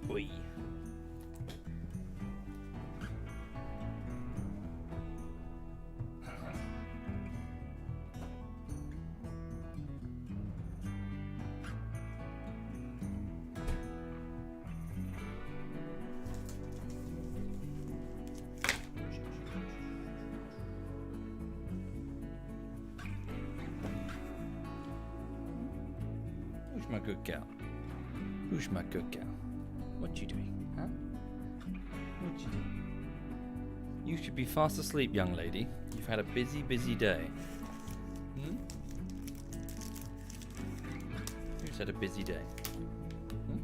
Oi. Who's my good girl? Who's my good girl? What you doing, huh? What you doing? You should be fast asleep, young lady. You've had a busy, busy day. Hmm? Who's had a busy day? Hmm?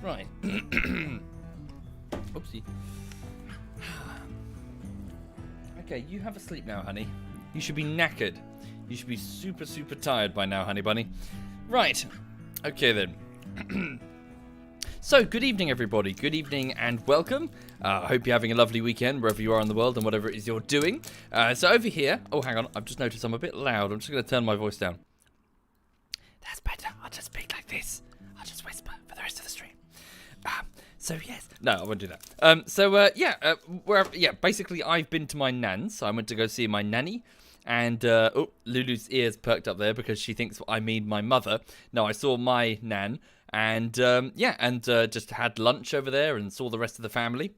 Right. Oopsie. Okay, you have a sleep now, honey. You should be knackered. You should be super, super tired by now, honey bunny. Right. Okay, then. So, good evening, everybody. Good evening and welcome. I hope you're having a lovely weekend wherever you are in the world and whatever it is you're doing. So, over here... Oh, hang on. I've just noticed I'm a bit loud. I'm just going to turn my voice down. That's better. I'll just speak like this. I'll just whisper for the rest of the stream. So yes, no, I won't do that. Basically, I've been to my nan's. So I went to go see my nanny, and Lulu's ears perked up there because she thinks I mean my mother. No, I saw my nan, and just had lunch over there and saw the rest of the family.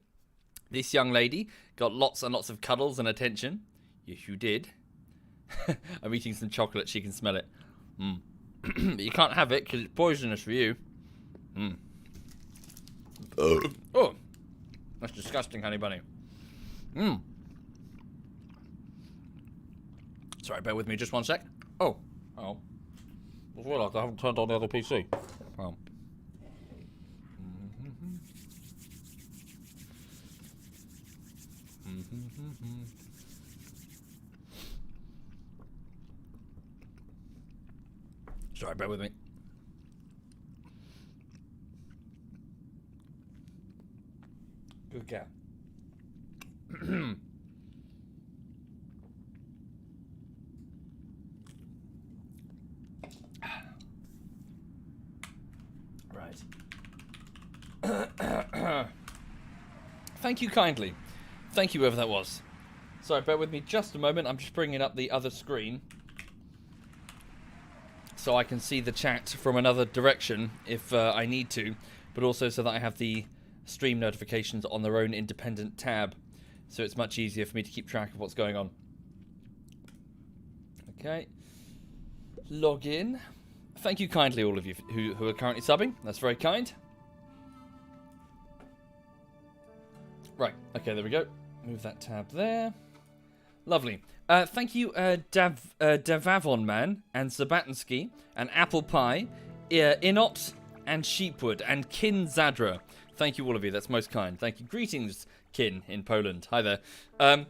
This young lady got lots and lots of cuddles and attention. Yes, you did. I'm eating some chocolate. She can smell it. But you can't have it because it's poisonous for you. Oh, that's disgusting, honey bunny. Sorry, bear with me just one sec. Oh. I just realised I haven't turned on the other PC. Oh. Sorry, bear with me. Good cat. Right. Thank you kindly. Thank you, whoever that was. Sorry, bear with me just a moment. I'm just bringing up the other screen so I can see the chat from another direction if I need to, but also so that I have the stream notifications on their own independent tab, so it's much easier for me to keep track of what's going on. Okay, log in. Thank you kindly, all of you who are currently subbing. That's very kind. Right, okay, there we go. Move that tab there. Lovely. Thank you, Davavon Man, and Sabatinski, and Apple Pie, Inot, and Sheepwood, and Kin Zadra. Thank you, all of you. That's most kind. Thank you. Greetings, Kin, in Poland. Hi there. Pardon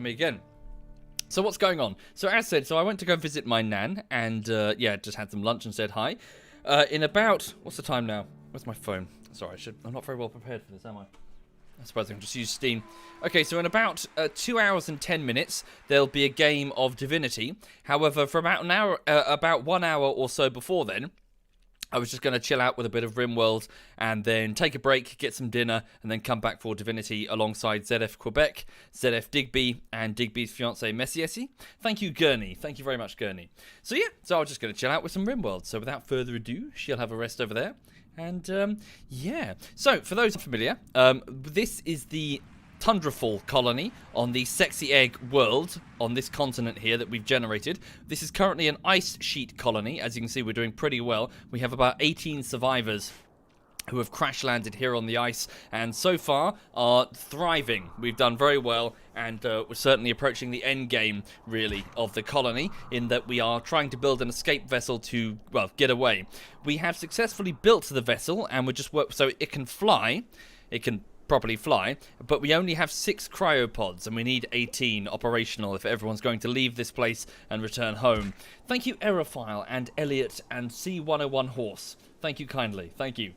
me again. So what's going on? So as said, I went to go visit my nan, and just had some lunch and said hi. In about, what's the time now? Where's my phone? Sorry, I'm not very well prepared for this, am I? I suppose I can just use Steam. Okay, so in about 2 hours and 10 minutes, there'll be a game of Divinity. However, for about 1 hour or so before then, I was just going to chill out with a bit of Rimworld and then take a break, get some dinner, and then come back for Divinity alongside ZF Quebec, ZF Digby, and Digby's fiancée Messiesi. Thank you, Gurney. Thank you very much, Gurney. So yeah, so I was just going to chill out with some Rimworld. So without further ado, she'll have a rest over there. And yeah, so for those unfamiliar, this is the Tundrafall colony on the Sexy Egg world on this continent here that we've generated. This is currently an ice sheet colony. As you can see, we're doing pretty well. We have about 18 survivors who have crash landed here on the ice and so far are thriving. We've done very well, and we're certainly approaching the end game, really, of the colony, in that we are trying to build an escape vessel to, well, get away. We have successfully built the vessel, and we're just so it can fly. It can properly fly, but we only have 6 cryopods and we need 18 operational if everyone's going to leave this place and return home. Thank you, Aerophile and Elliot and C101 Horse. Thank you kindly. Thank you.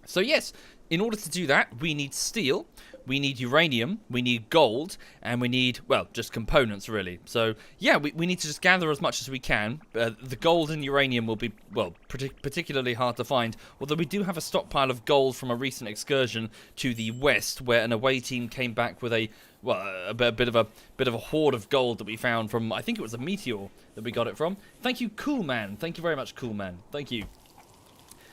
So yes, in order to do that, we need steel, we need uranium, we need gold, and we need, well, just components, really. So, yeah, we need to just gather as much as we can. The gold and uranium will be, well, particularly hard to find, although we do have a stockpile of gold from a recent excursion to the west, where an away team came back with a bit of a hoard of gold that we found from, I think it was a meteor that we got it from. Thank you, Cool Man. Thank you very much, Cool Man. Thank you.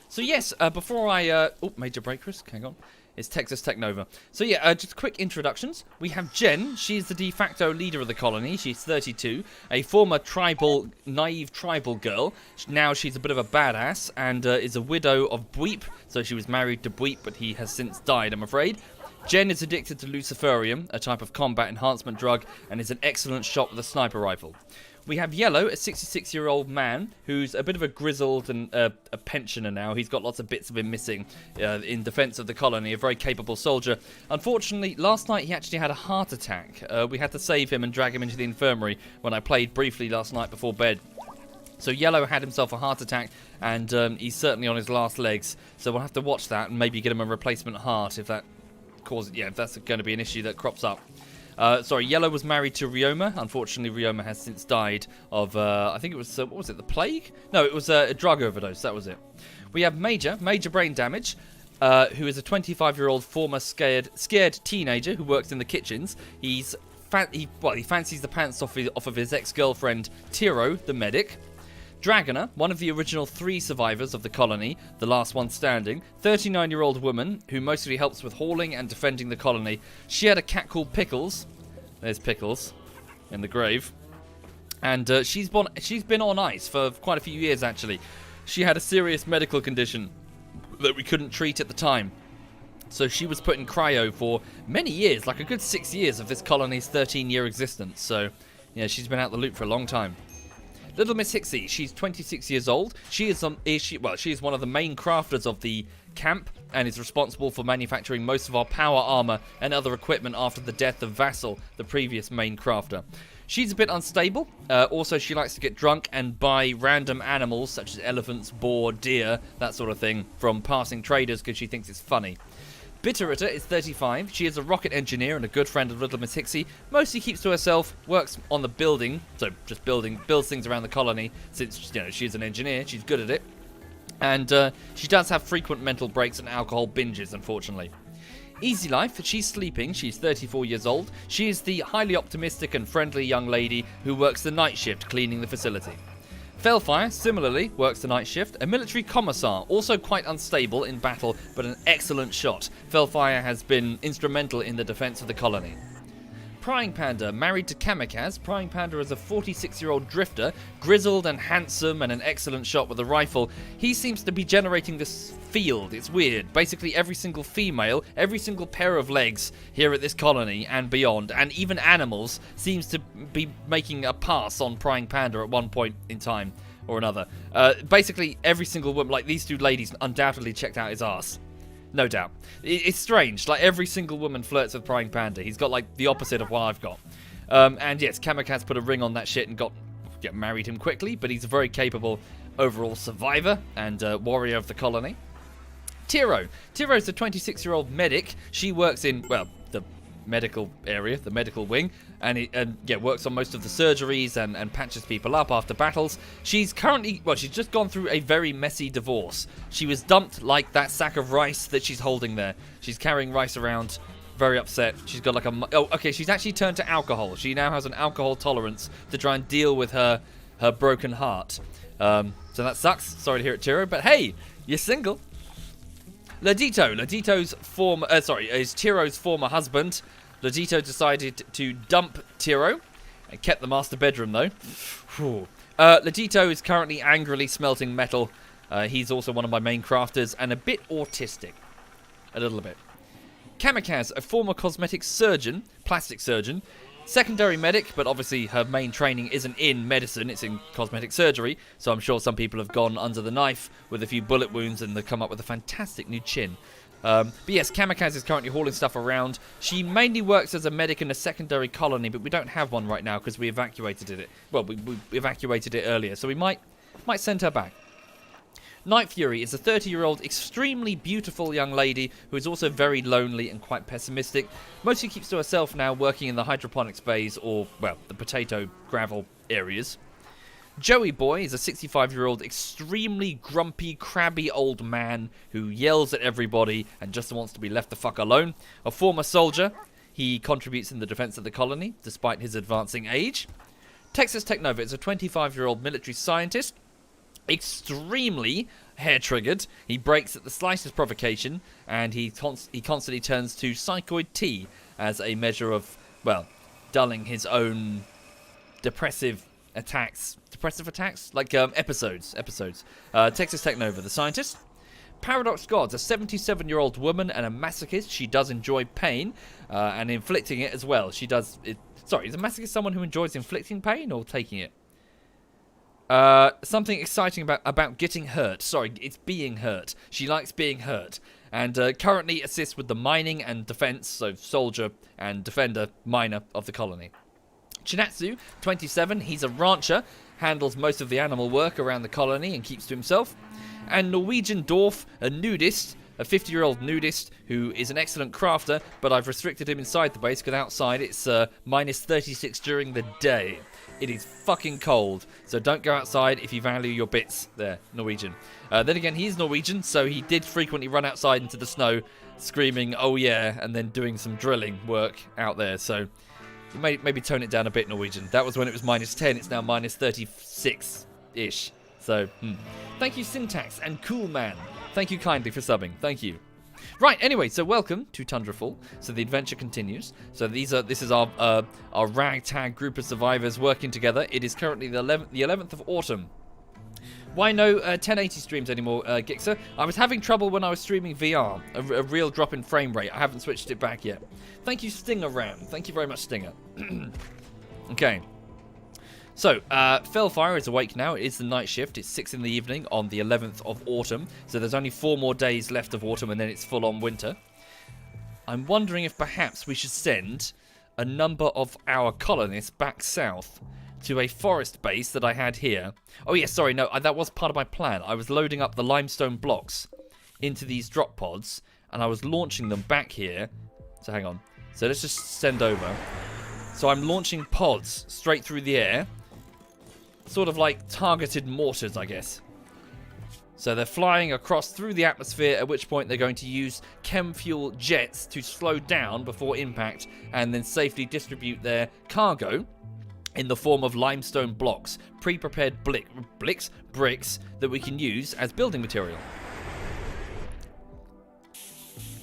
So yes, before I... oh, major break risk, hang on. It's Texas Tech Nova. So yeah, just quick introductions. We have Jen. She's the de facto leader of the colony. She's 32, a former naive tribal girl. Now she's a bit of a badass and is a widow of Bweep. So she was married to Bweep, but he has since died, I'm afraid. Jen is addicted to Luciferium, a type of combat enhancement drug, and is an excellent shot with a sniper rifle. We have Yellow, a 66-year-old man who's a bit of a grizzled and a pensioner now. He's got lots of bits of him missing in defense of the colony, a very capable soldier. Unfortunately, last night he actually had a heart attack. We had to save him and drag him into the infirmary when I played briefly last night before bed. So Yellow had himself a heart attack, and he's certainly on his last legs. So we'll have to watch that and maybe get him a replacement heart if that if that's going to be an issue that crops up. Sorry, Yellow was married to Ryoma. Unfortunately, Ryoma has since died of, I think it was, what was it, the plague? No, it was a drug overdose, that was it. We have Major Brain Damage, who is a 25-year-old former scared teenager who works in the kitchens. He fancies the pants off of his ex-girlfriend, Tiro, the medic. Dragoner, one of the original 3 survivors of the colony, the last one standing, 39-year-old woman who mostly helps with hauling and defending the colony. She had a cat called Pickles. There's Pickles in the grave. And she's been on ice for quite a few years, actually. She had a serious medical condition that we couldn't treat at the time. So she was put in cryo for many years, like a good 6 years of this colony's 13-year existence. So, yeah, she's been out the loop for a long time. Little Miss Hixie, she's 26 years old. She is one of the main crafters of the camp and is responsible for manufacturing most of our power armor and other equipment after the death of Vassal, the previous main crafter. She's a bit unstable. Also, she likes to get drunk and buy random animals such as elephants, boar, deer, that sort of thing from passing traders because she thinks it's funny. Bitterritter is 35. She is a rocket engineer and a good friend of Little Miss Hixie. Mostly keeps to herself, works on the building, so just builds things around the colony. Since she's an engineer, she's good at it. And she does have frequent mental breaks and alcohol binges, unfortunately. Easy Life, she's sleeping. She's 34 years old. She is the highly optimistic and friendly young lady who works the night shift cleaning the facility. Fellfire, similarly, works the night shift. A military commissar, also quite unstable in battle, but an excellent shot. Fellfire has been instrumental in the defense of the colony. Prying Panda, married to Kamikaze. Prying Panda is a 46-year-old drifter, grizzled and handsome and an excellent shot with a rifle. He seems to be generating this field. It's weird. Basically, every single female, every single pair of legs here at this colony and beyond, and even animals, seems to be making a pass on Prying Panda at one point in time or another. Basically, every single woman, like these 2 ladies, undoubtedly checked out his arse. No doubt. It's strange. Like, every single woman flirts with Prying Panda. He's got, like, the opposite of what I've got. And, yes, Kamikaze put a ring on that shit and married him quickly, but he's a very capable overall survivor and warrior of the colony. Tiro's a 26-year-old medic. She works in, well, the medical area, the medical wing, and works on most of the surgeries and patches people up after battles. She's currently, well, she's just gone through a very messy divorce. She was dumped like that sack of rice that she's holding there. She's carrying rice around, very upset. She's got like she's actually turned to alcohol. She now has an alcohol tolerance to try and deal with her broken heart. So that sucks. Sorry to hear it, Tiro, but hey, you're single. Ladito's former, is Tiro's former husband. Ladito decided to dump Tiro and kept the master bedroom though. Ladito is currently angrily smelting metal. He's also one of my main crafters and a bit autistic. A little bit. Kamikaze, a former cosmetic surgeon, plastic surgeon, secondary medic, but obviously her main training isn't in medicine, it's in cosmetic surgery, so I'm sure some people have gone under the knife with a few bullet wounds and they've come up with a fantastic new chin. But yes, Kamikaze is currently hauling stuff around. She mainly works as a medic in a secondary colony, but we don't have one right now because we evacuated it. Well, we evacuated it earlier, so we might send her back. Night Fury is a 30-year-old, extremely beautiful young lady who is also very lonely and quite pessimistic. Mostly keeps to herself now, working in the hydroponics bays or, well, the potato gravel areas. Joey Boy is a 65-year-old, extremely grumpy, crabby old man who yells at everybody and just wants to be left the fuck alone. A former soldier, he contributes in the defense of the colony despite his advancing age. Texas Technova is a 25-year-old military scientist. Extremely hair-triggered. He breaks at the slightest provocation, and he constantly turns to psychoid tea as a measure of, well, dulling his own depressive attacks, like episodes. Texas Technova, the scientist. Paradox Gods, a 77-year-old woman and a masochist. She does enjoy pain and inflicting it as well. She does. Sorry, is a masochist someone who enjoys inflicting pain or taking it? Something exciting about getting hurt. Sorry, it's being hurt. She likes being hurt. And currently assists with the mining and defense, so soldier and defender, miner of the colony. Chinatsu, 27, he's a rancher, handles most of the animal work around the colony and keeps to himself. And Norwegian Dwarf, a nudist, a 50-year-old nudist who is an excellent crafter, but I've restricted him inside the base because outside it's minus 36 during the day. It is fucking cold, so don't go outside if you value your bits there, Norwegian. Then again, he's Norwegian, so he did frequently run outside into the snow, screaming, oh yeah, and then doing some drilling work out there, so maybe tone it down a bit, Norwegian. That was when it was minus 10, it's now minus 36-ish. So, Thank you, Syntax and Cool Man. Thank you kindly for subbing. Thank you. Right, anyway, so welcome to Tundrafall. So the adventure continues. So this is our ragtag group of survivors working together. It is currently the 11th of autumn. Why no 1080 streams anymore, Gixer? I was having trouble when I was streaming VR. A real drop in frame rate. I haven't switched it back yet. Thank you, Stinger Ram. Thank you very much, Stinger. Okay. So, Fellfire is awake now. It is the night shift. It's 6 in the evening on the 11th of autumn. So there's only 4 more days left of autumn and then it's full-on winter. I'm wondering if perhaps we should send a number of our colonists back south to a forest base that I had here. Oh, yeah, sorry, no, that was part of my plan. I was loading up the limestone blocks into these drop pods and I was launching them back here. So hang on. So let's just send over. So I'm launching pods straight through the air. Sort of like targeted mortars, I guess. So they're flying across through the atmosphere, at which point they're going to use chem fuel jets to slow down before impact and then safely distribute their cargo in the form of limestone blocks, pre-prepared bricks that we can use as building material.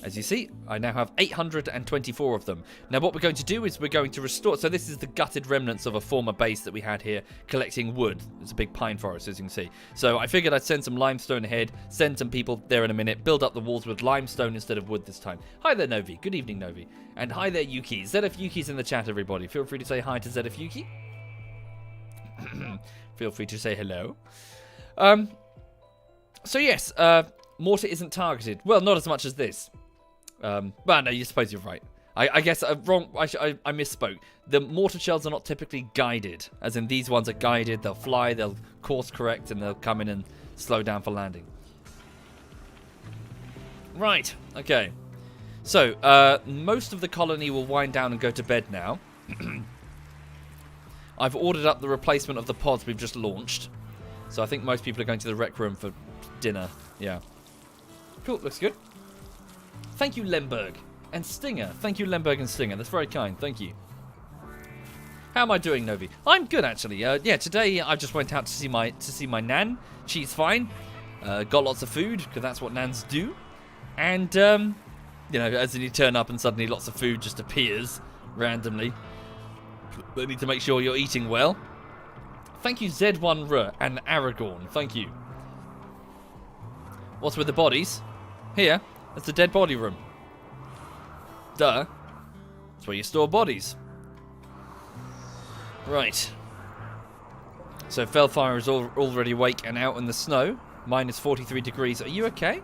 As you see, I now have 824 of them. Now what we're going to do is we're going to restore... So this is the gutted remnants of a former base that we had here, collecting wood. It's a big pine forest, as you can see. So I figured I'd send some limestone ahead, send some people there in a minute, build up the walls with limestone instead of wood this time. Hi there, Novi. Good evening, Novi. And hi there, Yuki. ZF Yuki's in the chat, everybody. Feel free to say hi to ZF Yuki. Feel free to say hello. So yes, mortar isn't targeted. Well, not as much as this. Well, no, you suppose you're right. I guess I misspoke. The mortar shells are not typically guided, as in these ones are guided. They'll fly, they'll course correct, and they'll come in and slow down for landing. Right, okay. So, most of the colony will wind down and go to bed now. I've ordered up the replacement of the pods we've just launched. So I think most people are going to the rec room for dinner. Yeah. Cool, looks good. Thank you, Lemberg. And Stinger. Thank you, Lemberg and Stinger. That's very kind. Thank you. How am I doing, Novi? I'm good, actually. Yeah, today I just went out to see my nan. She's fine. Got lots of food, because that's what nans do. And, you know, as in you turn up and suddenly lots of food just appears randomly. But need to make sure you're eating well. Thank you, Z1R and Aragorn. Thank you. What's with the bodies? Here, that's the dead body room. Duh. That's where you store bodies. Right. So Felfire is already awake and out in the snow. Minus 43 degrees. Are you okay?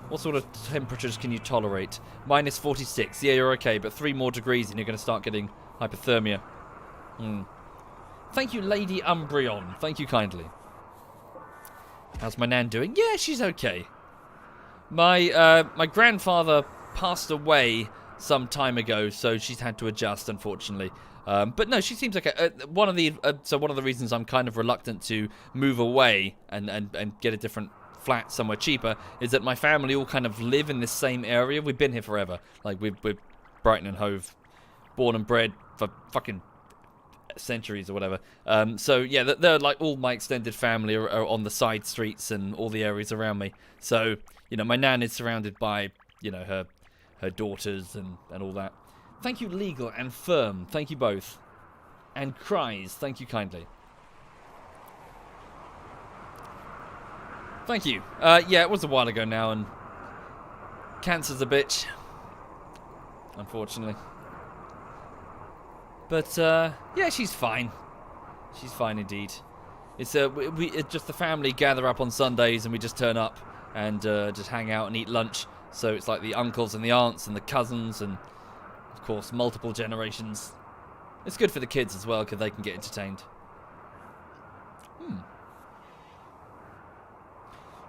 What sort of temperatures can you tolerate? Minus 46. Yeah, you're okay, but 3 more degrees and you're going to start getting hypothermia. Thank you, Lady Umbreon. Thank you kindly. How's my nan doing? Yeah, she's okay. My grandfather passed away some time ago, so she's had to adjust, unfortunately. But no, she seems okay. One of the reasons I'm kind of reluctant to move away and get a different flat somewhere cheaper is that my family all kind of live in this same area. We've been here forever. Like we're Brighton and Hove, born and bred for fucking centuries or whatever. So yeah, they're like all my extended family are on the side streets and all the areas around me. So you know, my nan is surrounded by her daughters and all that. Thank you, Legal and Firm. Thank you both. And Cries. Thank you kindly. Thank you. Yeah, it was a while ago now, and cancer's a bitch, unfortunately. But yeah, she's fine. She's fine indeed. It's just the family gather up on Sundays, and we just turn up and just hang out and eat lunch. So it's like the uncles and the aunts and the cousins and, of course, multiple generations. It's good for the kids as well, because they can get entertained.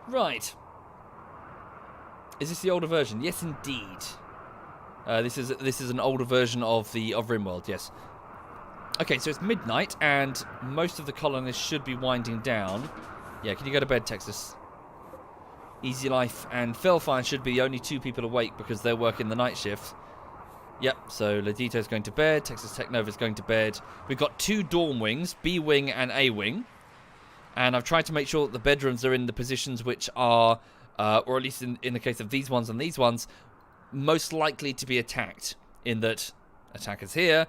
Right. Is this the older version? Yes, indeed. This is an older version of Rimworld. Yes. Okay, so it's midnight, and most of the colonists should be winding down. Yeah, can you go to bed, Texas? Easy Life and Felfire should be the only 2 people awake because they're working the night shift. Yep, so Ladito's going to bed, Texas Technova's going to bed. We've got 2 dorm wings, B wing and A wing. And I've tried to make sure that the bedrooms are in the positions which are, or at least in the case of these ones and these ones, most likely to be attacked. In that attackers here,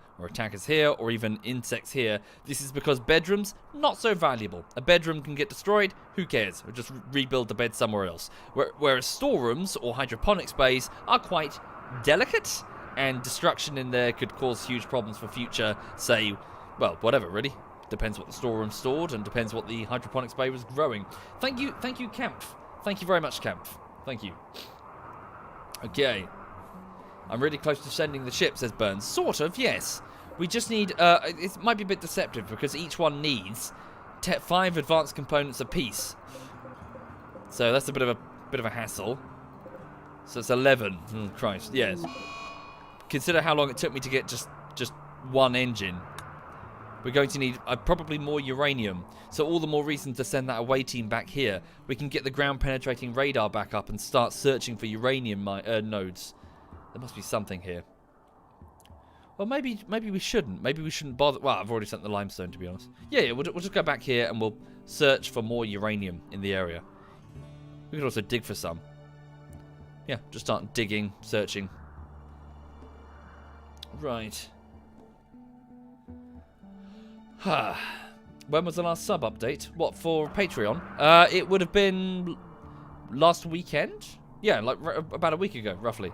or even insects here. This is because bedrooms, not so valuable. A bedroom can get destroyed, who cares? We'll just rebuild the bed somewhere else. Whereas storerooms or hydroponic space are quite delicate, and destruction in there could cause huge problems for future, say, well, whatever, really. Depends what the storeroom stored, and depends what the hydroponic space was growing. Thank you, Kempf. Thank you very much, Kempf. Thank you. Okay. I'm really close to sending the ship, says Burns. Sort of, yes. We just need, it might be a bit deceptive, because each one needs 5 advanced components apiece. So that's a bit of a hassle. So it's 11. Oh, Christ, yes. Consider how long it took me to get just one engine. We're going to need probably more uranium, so all the more reason to send that away team back here. We can get the ground-penetrating radar back up and start searching for uranium nodes. There must be something here. Well, maybe we shouldn't. Maybe we shouldn't bother. Well, I've already sent the limestone, to be honest. Yeah, we'll just go back here and we'll search for more uranium in the area. We could also dig for some. Yeah, just start digging, searching. Right. When was the last sub update? What, for Patreon? It would have been last weekend? Yeah, like about a week ago, roughly.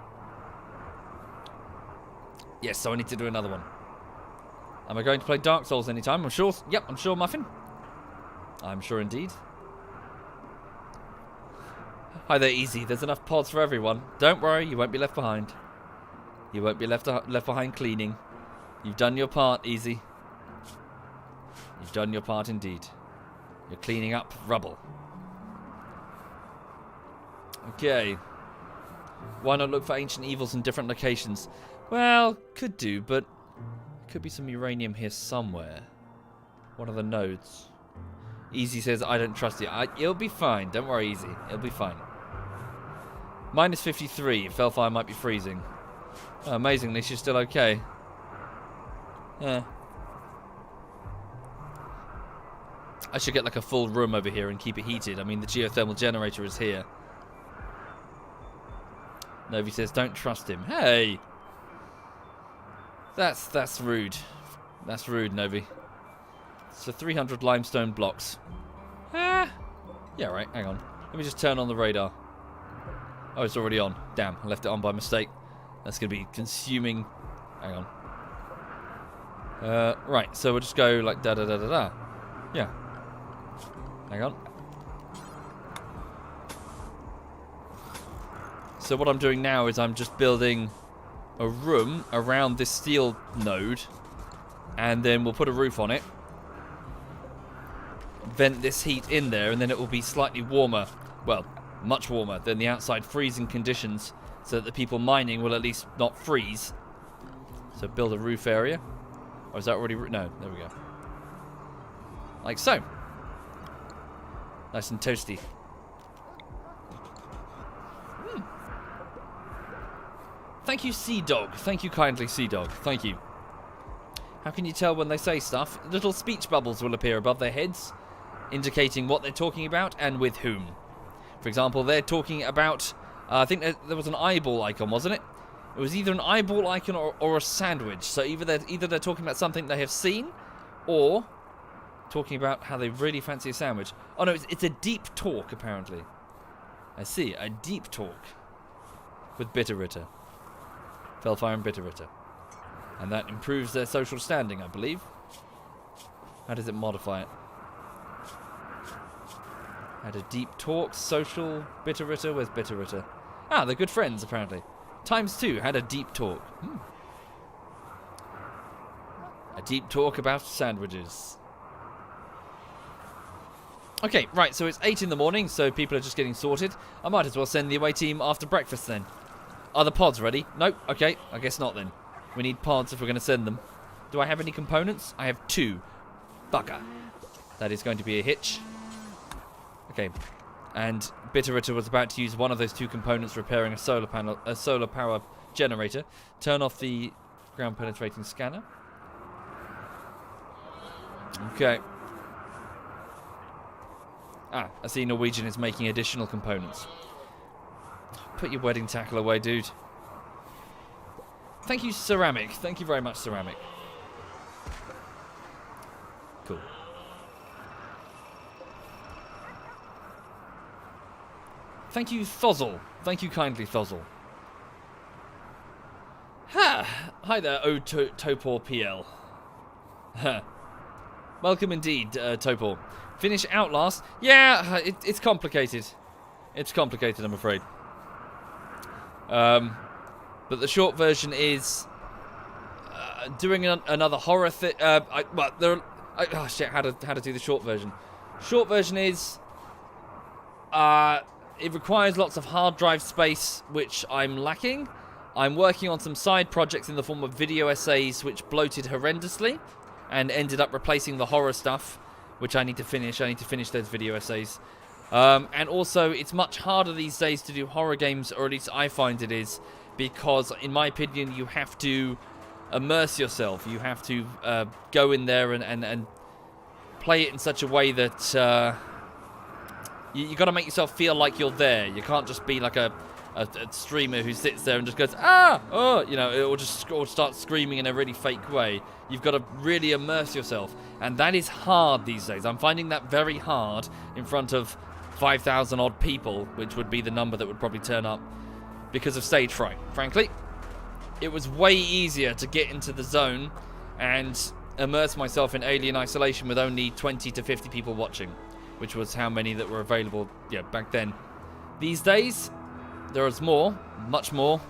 Yes, so I need to do another one. Am I going to play Dark Souls anytime? I'm sure. Yep, I'm sure, Muffin. I'm sure indeed. Hi there, Easy. There's enough pods for everyone. Don't worry, you won't be left behind. You won't be left behind cleaning. You've done your part, Easy. You've done your part indeed. You're cleaning up rubble. Okay. Why not look for ancient evils in different locations? Well, could do, but could be some uranium here somewhere. One of the nodes. Easy says, I don't trust you. It'll be fine. Don't worry, Easy. It'll be fine. Minus 53. Felfire might be freezing. Oh, amazingly, she's still okay. Yeah. I should get like a full room over here and keep it heated. I mean, the geothermal generator is here. Novi says, don't trust him. Hey! That's rude. That's rude, Novi. So 300 limestone blocks. Ah! Yeah, right, hang on. Let me just turn on the radar. Oh, it's already on. Damn, I left it on by mistake. That's going to be consuming... Hang on. Right, so we'll just go like da-da-da-da-da. Yeah. Hang on. So what I'm doing now is I'm just building a room around this steel node, and then we'll put a roof on it, vent this heat in there, and then it will be slightly warmer, well, much warmer than the outside freezing conditions, so that the people mining will at least not freeze. So build a roof area. Or is that already... No, there we go. Like so. Nice and toasty. Thank you, Sea Dog. Thank you kindly, Sea Dog. Thank you. How can you tell when they say stuff? Little speech bubbles will appear above their heads, indicating what they're talking about and with whom. For example, they're talking about... I think there was an eyeball icon, wasn't it? It was either an eyeball icon or a sandwich. So either they're talking about something they have seen, or talking about how they really fancy a sandwich. Oh no, it's a deep talk, apparently. I see, a deep talk with Bitterritter. Felfire and Bitterritter. And that improves their social standing, I believe. How does it modify it? Had a deep talk, social, Bitterritter. Where's Bitterritter? Ah, they're good friends, apparently. ×2 had a deep talk. A deep talk about sandwiches. Okay, right, so it's 8 in the morning, so people are just getting sorted. I might as well send the away team after breakfast then. Are the pods ready? Nope, okay, I guess not then. We need pods if we're going to send them. Do I have any components? I have 2. Bugger. That is going to be a hitch. Okay, and Bitterritter was about to use one of those 2 components repairing a solar power generator. Turn off the ground penetrating scanner. Okay. Ah, I see Norwegian is making additional components. Put your wedding tackle away, dude. Thank you, Ceramic. Thank you very much, Ceramic. Cool. Thank you, Thozzle. Thank you kindly, Thozzle. Ha! Hi there, Topor PL. Welcome indeed, Topor. Finish Outlast? Yeah, it's complicated. It's complicated, I'm afraid. But the short version is doing another horror thing. Oh shit! How to do the short version? Short version is it requires lots of hard drive space, which I'm lacking. I'm working on some side projects in the form of video essays, which bloated horrendously, and ended up replacing the horror stuff, which I need to finish. I need to finish those video essays. And also, it's much harder these days to do horror games, or at least I find it is, because, in my opinion, you have to immerse yourself. You have to go in there and play it in such a way that you got to make yourself feel like you're there. You can't just be like a streamer who sits there and just goes, ah, oh, you know, or just start screaming in a really fake way. You've got to really immerse yourself, and that is hard these days. I'm finding that very hard in front of 5,000 odd people, which would be the number that would probably turn up, because of stage fright. Frankly, it was way easier to get into the zone and immerse myself in Alien Isolation with only 20 to 50 people watching, which was how many that were available, yeah, back then. These days, there is more, much more,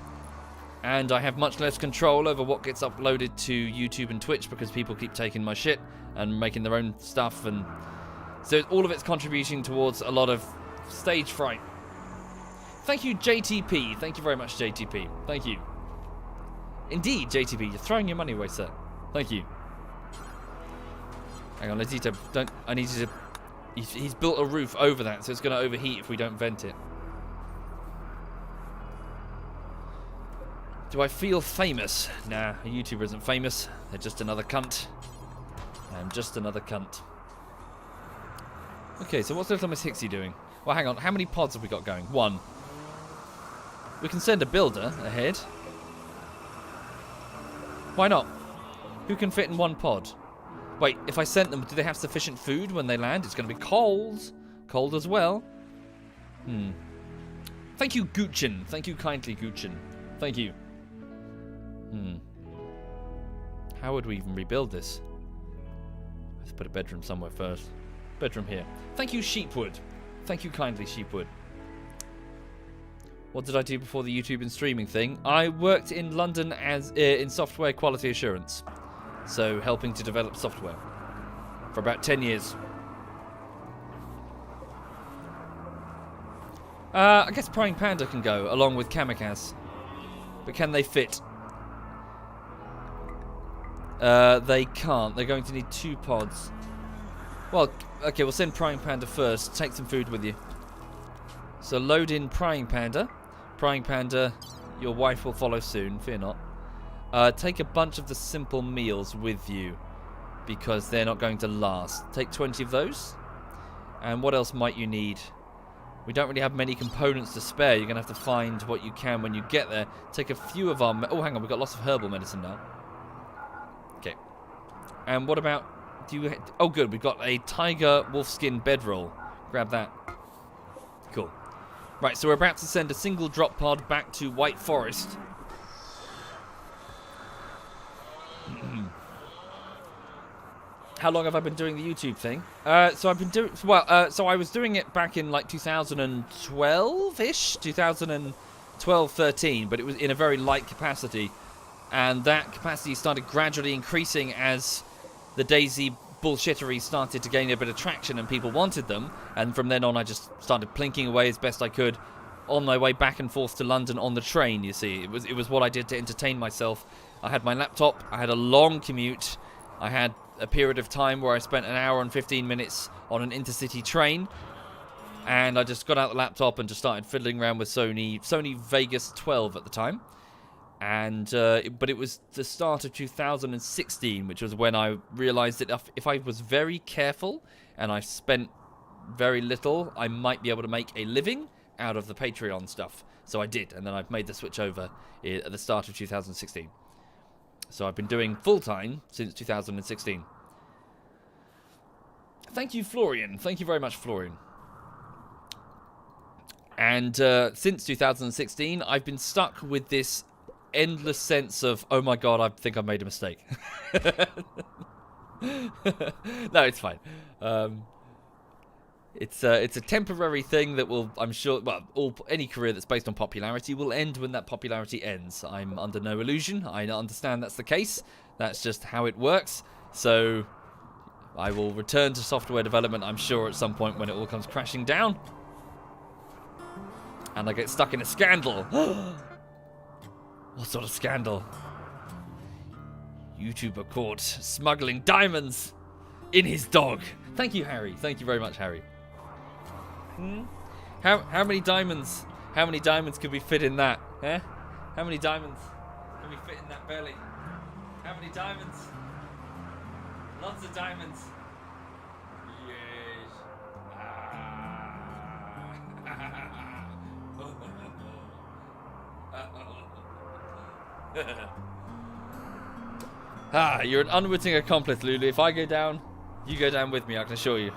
and I have much less control over what gets uploaded to YouTube and Twitch because people keep taking my shit and making their own stuff, and so all of it's contributing towards a lot of stage fright. Thank you, JTP. Thank you very much, JTP. Thank you. Indeed, JTP, you're throwing your money away, sir. Thank you. Hang on, I need you to... He's built a roof over that, so it's going to overheat if we don't vent it. Do I feel famous? Nah, a YouTuber isn't famous. They're just another cunt. I'm just another cunt. Okay, so what's Little Miss Hixie doing? Well, hang on. How many pods have we got going? 1. We can send a builder ahead. Why not? Who can fit in 1 pod? Wait, if I sent them, do they have sufficient food when they land? It's going to be cold. Cold as well. Thank you, Guchin. Thank you kindly, Guchin. Thank you. How would we even rebuild this? Let's put a bedroom somewhere first. Bedroom here. Thank you, Sheepwood. Thank you kindly, Sheepwood. What did I do before the YouTube and streaming thing? I worked in London as in software quality assurance. So, helping to develop software. For about 10 years. I guess Prying Panda can go, along with Kamikaze. But can they fit? They can't. They're going to need 2 pods. Well, okay, we'll send Prying Panda first. Take some food with you. So load in Prying Panda. Prying Panda, your wife will follow soon, fear not. Take a bunch of the simple meals with you, because they're not going to last. Take 20 of those. And what else might you need? We don't really have many components to spare. You're going to have to find what you can when you get there. Take a few of our... Oh, hang on, we've got lots of herbal medicine now. Okay. And what about... Do you... Oh, good, we've got a tiger wolfskin bedroll. Grab that. Cool. Right, so we're about to send a single drop pod back to White Forest. How long have I been doing the YouTube thing? So I've been doing... Well, so I was doing it back in, like, 2012-ish? 2012-13, but it was in a very light capacity. And that capacity started gradually increasing as the Daisy bullshittery started to gain a bit of traction and people wanted them. And from then on, I just started plinking away as best I could on my way back and forth to London on the train, you see. It was what I did to entertain myself. I had my laptop. I had a long commute. I had a period of time where I spent an hour and 15 minutes on an intercity train. And I just got out the laptop and just started fiddling around with Sony Vegas 12 at the time. And but it was the start of 2016, which was when I realized that if I was very careful and I spent very little, I might be able to make a living out of the Patreon stuff. So I did, and then I've made the switch over at the start of 2016. So I've been doing full-time since 2016. Thank you, Florian. Thank you very much, Florian. And since 2016, I've been stuck with this endless sense of, oh my god, I think I made a mistake. No, it's fine. It's a temporary thing that will, I'm sure, well, any career that's based on popularity will end when that popularity ends. I'm under no illusion. I understand that's the case. That's just how it works. So I will return to software development, I'm sure, at some point when it all comes crashing down. And I get stuck in a scandal. What sort of scandal? YouTuber caught smuggling diamonds in his dog. Thank you, Harry. Thank you very much, Harry. How many diamonds? How many diamonds could we fit in that? Eh? How many diamonds can we fit in that belly? How many diamonds? Lots of diamonds. Yes. You're an unwitting accomplice, Lulu. If I go down, you go down with me, I can assure you.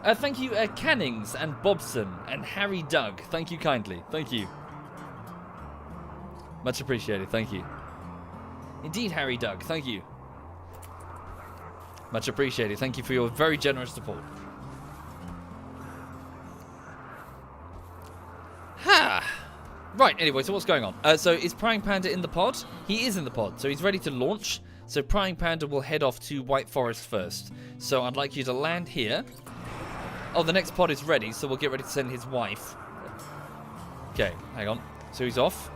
Thank you, Cannings and Bobson and Harry Doug. Thank you kindly. Thank you. Much appreciated. Thank you. Indeed, Harry Doug. Thank you. Much appreciated. Thank you for your very generous support. Right, anyway, so what's going on? So is Prying Panda in the pod? He is in the pod, so he's ready to launch. So Prying Panda will head off to White Forest first. So I'd like you to land here. Oh, the next pod is ready, so we'll get ready to send his wife. Okay, hang on. So he's off.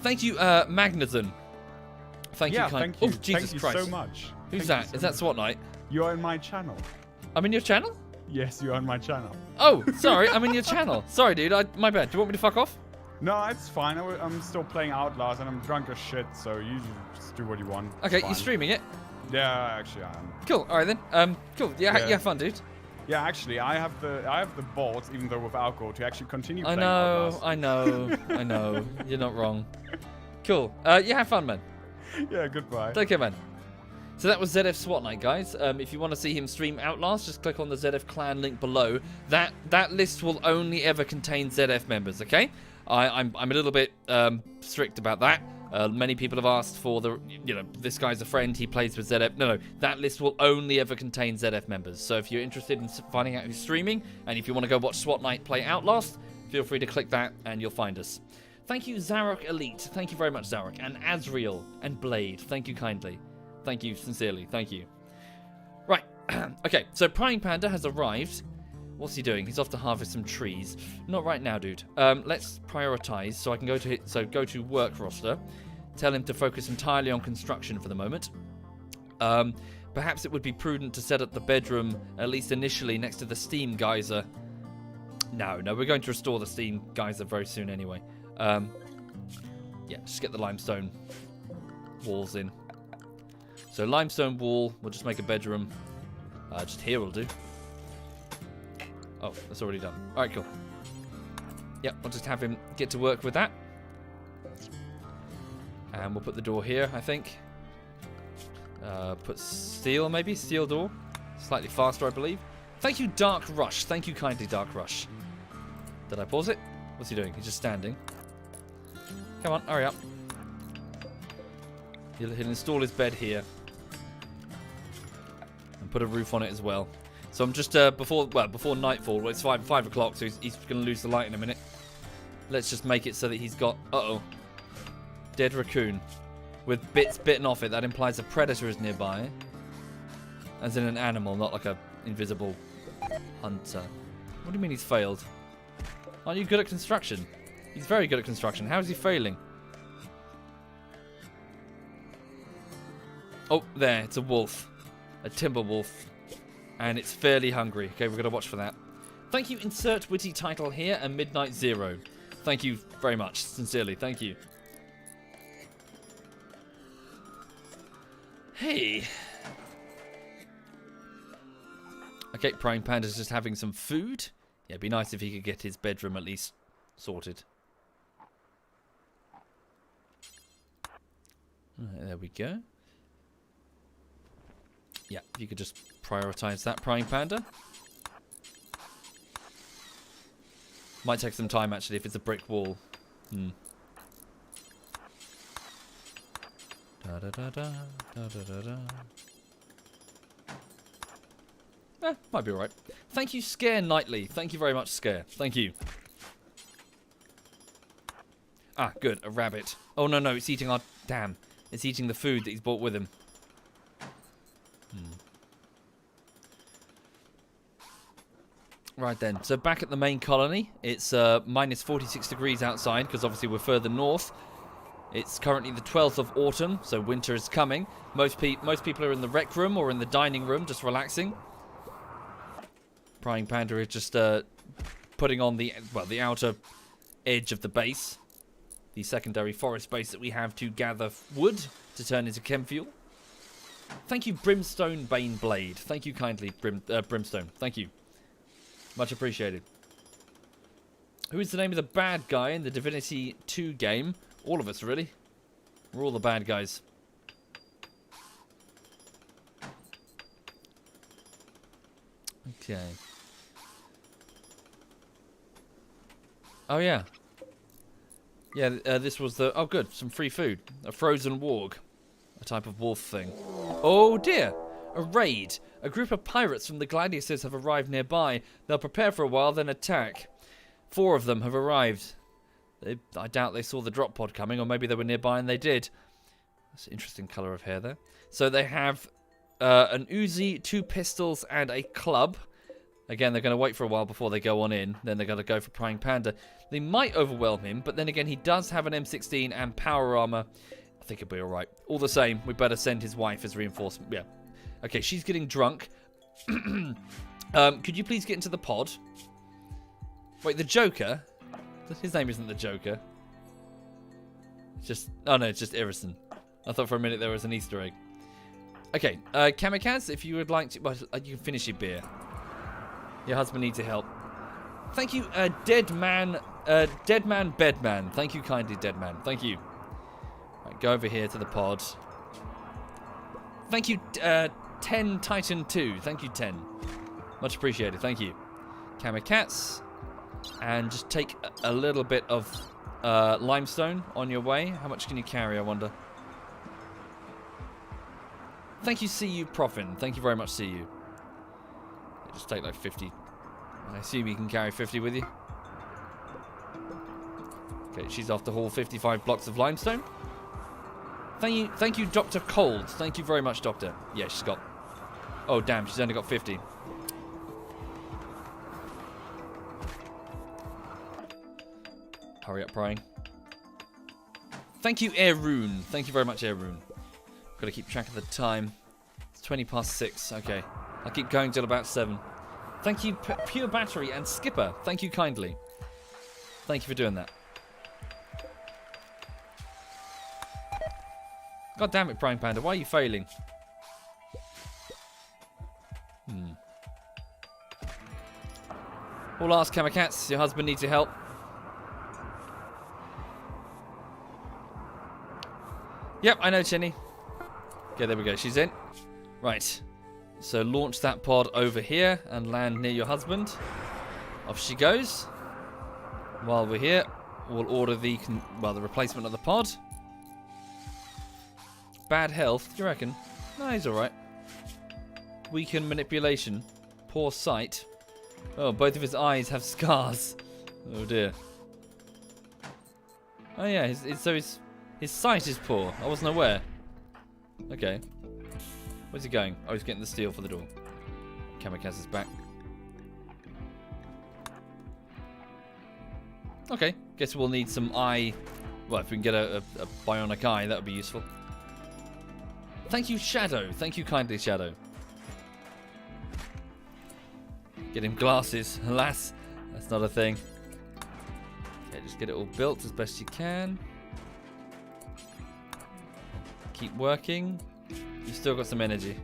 Thank you, Magnethan. Thank you, thank you. Oh, Jesus thank Christ. you so much. Who's Thank that? you so Is that much. SWAT Knight? You're in my channel. I'm in your channel? Yes, you're on my channel. Oh, sorry, I'm in your channel. Sorry, dude, my bad. Do you want me to fuck off? No, it's fine. I'm still playing Outlast and I'm drunk as shit, so you just do what you want. It's Okay, fine. you're streaming it? Yeah, actually I am. Cool, alright then. Cool, yeah, Yeah. yeah, fun, dude. Yeah, actually, I have the balls, even though with alcohol, to actually continue I playing know, Outlast. I know, I know. You're not wrong. Cool. Yeah, have fun, man. Yeah, goodbye. Take care, man. So that was ZF SWAT Night, guys. If you want to see him stream Outlast, just click on the ZF clan link below. That list will only ever contain ZF members, okay? I'm a little bit strict about that. Many people have asked for this guy's a friend, he plays with ZF. No, that list will only ever contain ZF members. So if you're interested in finding out who's streaming, and if you want to go watch SWAT Night play Outlast, feel free to click that and you'll find us. Thank you, Zarok Elite. Thank you very much, Zarok. And Azriel and Blade. Thank you kindly. Thank you sincerely. Thank you. Right. Okay, so Prying Panda has arrived. What's he doing? He's off to harvest some trees. Not right now, dude. Let's prioritize so I can go to work roster. Tell him to focus entirely on construction for the moment. Perhaps it would be prudent to set up the bedroom, at least initially, next to the steam geyser. No, we're going to restore the steam geyser very soon anyway. Yeah, just get the limestone walls in. So limestone wall, we'll just make a bedroom. Just here will do. Oh, that's already done. Alright, cool. Yep, I'll just have him get to work with that. And we'll put the door here, I think. Put steel, maybe? Steel door. Slightly faster, I believe. Thank you, Dark Rush. Thank you kindly, Dark Rush. Did I pause it? What's he doing? He's just standing. Come on, hurry up. He'll install his bed here. And put a roof on it as well. So I'm just, before nightfall, well, it's 5 o'clock, so he's going to lose the light in a minute. Let's just make it so that he's got, dead raccoon. With bits bitten off it, that implies a predator is nearby. As in an animal, not like a invisible hunter. What do you mean he's failed? Aren't you good at construction? He's very good at construction. How is he failing? Oh, there, it's a wolf. A timber wolf. And it's fairly hungry. Okay, we're going to watch for that. Thank you, insert witty title here, and Midnight Zero. Thank you very much. Sincerely, thank you. Hey. Okay, Prime Panda's just having some food. Yeah, it'd be nice if he could get his bedroom at least sorted. Right, there we go. Yeah, if you could just prioritize that, Prime Panda. Might take some time, actually, if it's a brick wall. Da da da da da da da da. Might be alright. Thank you, Scare Nightly. Thank you very much, Scare. Thank you. Ah, good. A rabbit. Oh, no, it's eating our... Damn. It's eating the food that he's brought with him. Right then. So back at the main colony. It's minus 46 degrees outside, because obviously we're further north. It's currently the 12th of autumn, so winter is coming. Most people are in the rec room or in the dining room, just relaxing. Prying Panda is just putting on the outer edge of the base. The secondary forest base that we have to gather wood to turn into chem fuel. Thank you, Brimstone Bane Blade. Thank you kindly, Brimstone. Thank you. Much appreciated. Who is the name of the bad guy in the Divinity 2 game? All of us, really. We're all the bad guys. Okay. Oh, yeah. Yeah, this was the... Oh, good. Some free food. A frozen warg. A type of wolf thing. Oh, dear. A raid. A group of pirates from the Gladiators have arrived nearby. They'll prepare for a while, then attack. 4 of them have arrived. I doubt they saw the drop pod coming, or maybe they were nearby and they did. That's an interesting colour of hair there. So they have an Uzi, 2 pistols, and a club. Again, they're going to wait for a while before they go on in. Then they're going to go for Praying Panda. They might overwhelm him, but then again, he does have an M16 and power armor. I think it'll be alright. All the same, we better send his wife as reinforcement. Yeah. Okay, she's getting drunk. Could you please get into the pod? Wait, the Joker? His name isn't the Joker. It's just... Oh, no, it's just Irison. I thought for a minute there was an Easter egg. Okay, Kamikaze, if you would like to... Well, you can finish your beer. Your husband needs your help. Thank you, Deadman Bedman. Thank you kindly, Deadman. Thank you. Right, go over here to the pod. Thank you, 10 Titan 2. Thank you, 10. Much appreciated. Thank you. Kamikaze. And just take a little bit of limestone on your way. How much can you carry, I wonder? Thank you, CU Profin. Thank you very much, CU. Just take like 50. I assume you can carry 50 with you. Okay, she's off to haul 55 blocks of limestone. Thank you, Dr. Cold. Thank you very much, Doctor. Yeah, she's got... Oh, damn, she's only got 50. Hurry up, Prying. Thank you, Airrune. Thank you very much, Airrune. Got to keep track of the time. It's 20 past 6. Okay. I'll keep going till about 7. Thank you, Pure Battery and Skipper. Thank you kindly. Thank you for doing that. God damn it, Prime Panda. Why are you failing? All ask Kamikaze. Your husband needs your help. Yep, I know, Chinny. Okay, there we go. She's in. Right. So launch that pod over here and land near your husband. Off she goes. While we're here, we'll order the replacement of the pod. Bad health, do you reckon? No, he's alright. Weakened manipulation. Poor sight. Oh, both of his eyes have scars. Oh dear. Oh yeah, his sight is poor. I wasn't aware. Okay. Where's he going? Oh, he's getting the steel for the door. Kamikaze is back. Okay. Guess we'll need some eye... Well, if we can get a bionic eye, that would be useful. Thank you, Shadow. Thank you kindly, Shadow. Get him glasses. Alas, that's not a thing. Okay, just get it all built as best you can. Keep working. You've still got some energy.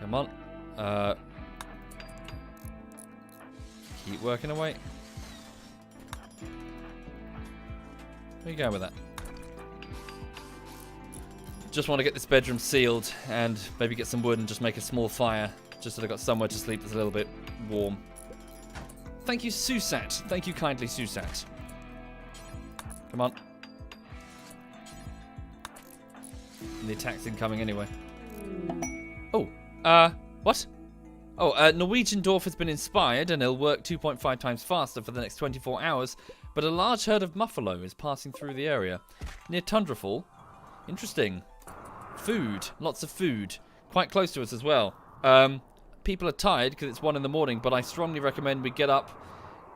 Come on. Keep working away. Where are you going with that? Just want to get this bedroom sealed and maybe get some wood and just make a small fire. Just so I've got somewhere to sleep that's a little bit warm. Thank you, Susat. Thank you kindly, Susat. Come on. And the attack's incoming anyway. Oh, what? Oh, Norwegian dwarf has been inspired and he'll work 2.5 times faster for the next 24 hours, but a large herd of buffalo is passing through the area. Near Tundrafall. Interesting. Food. Lots of food. Quite close to us as well. People are tired because it's 1 in the morning, but I strongly recommend we get up,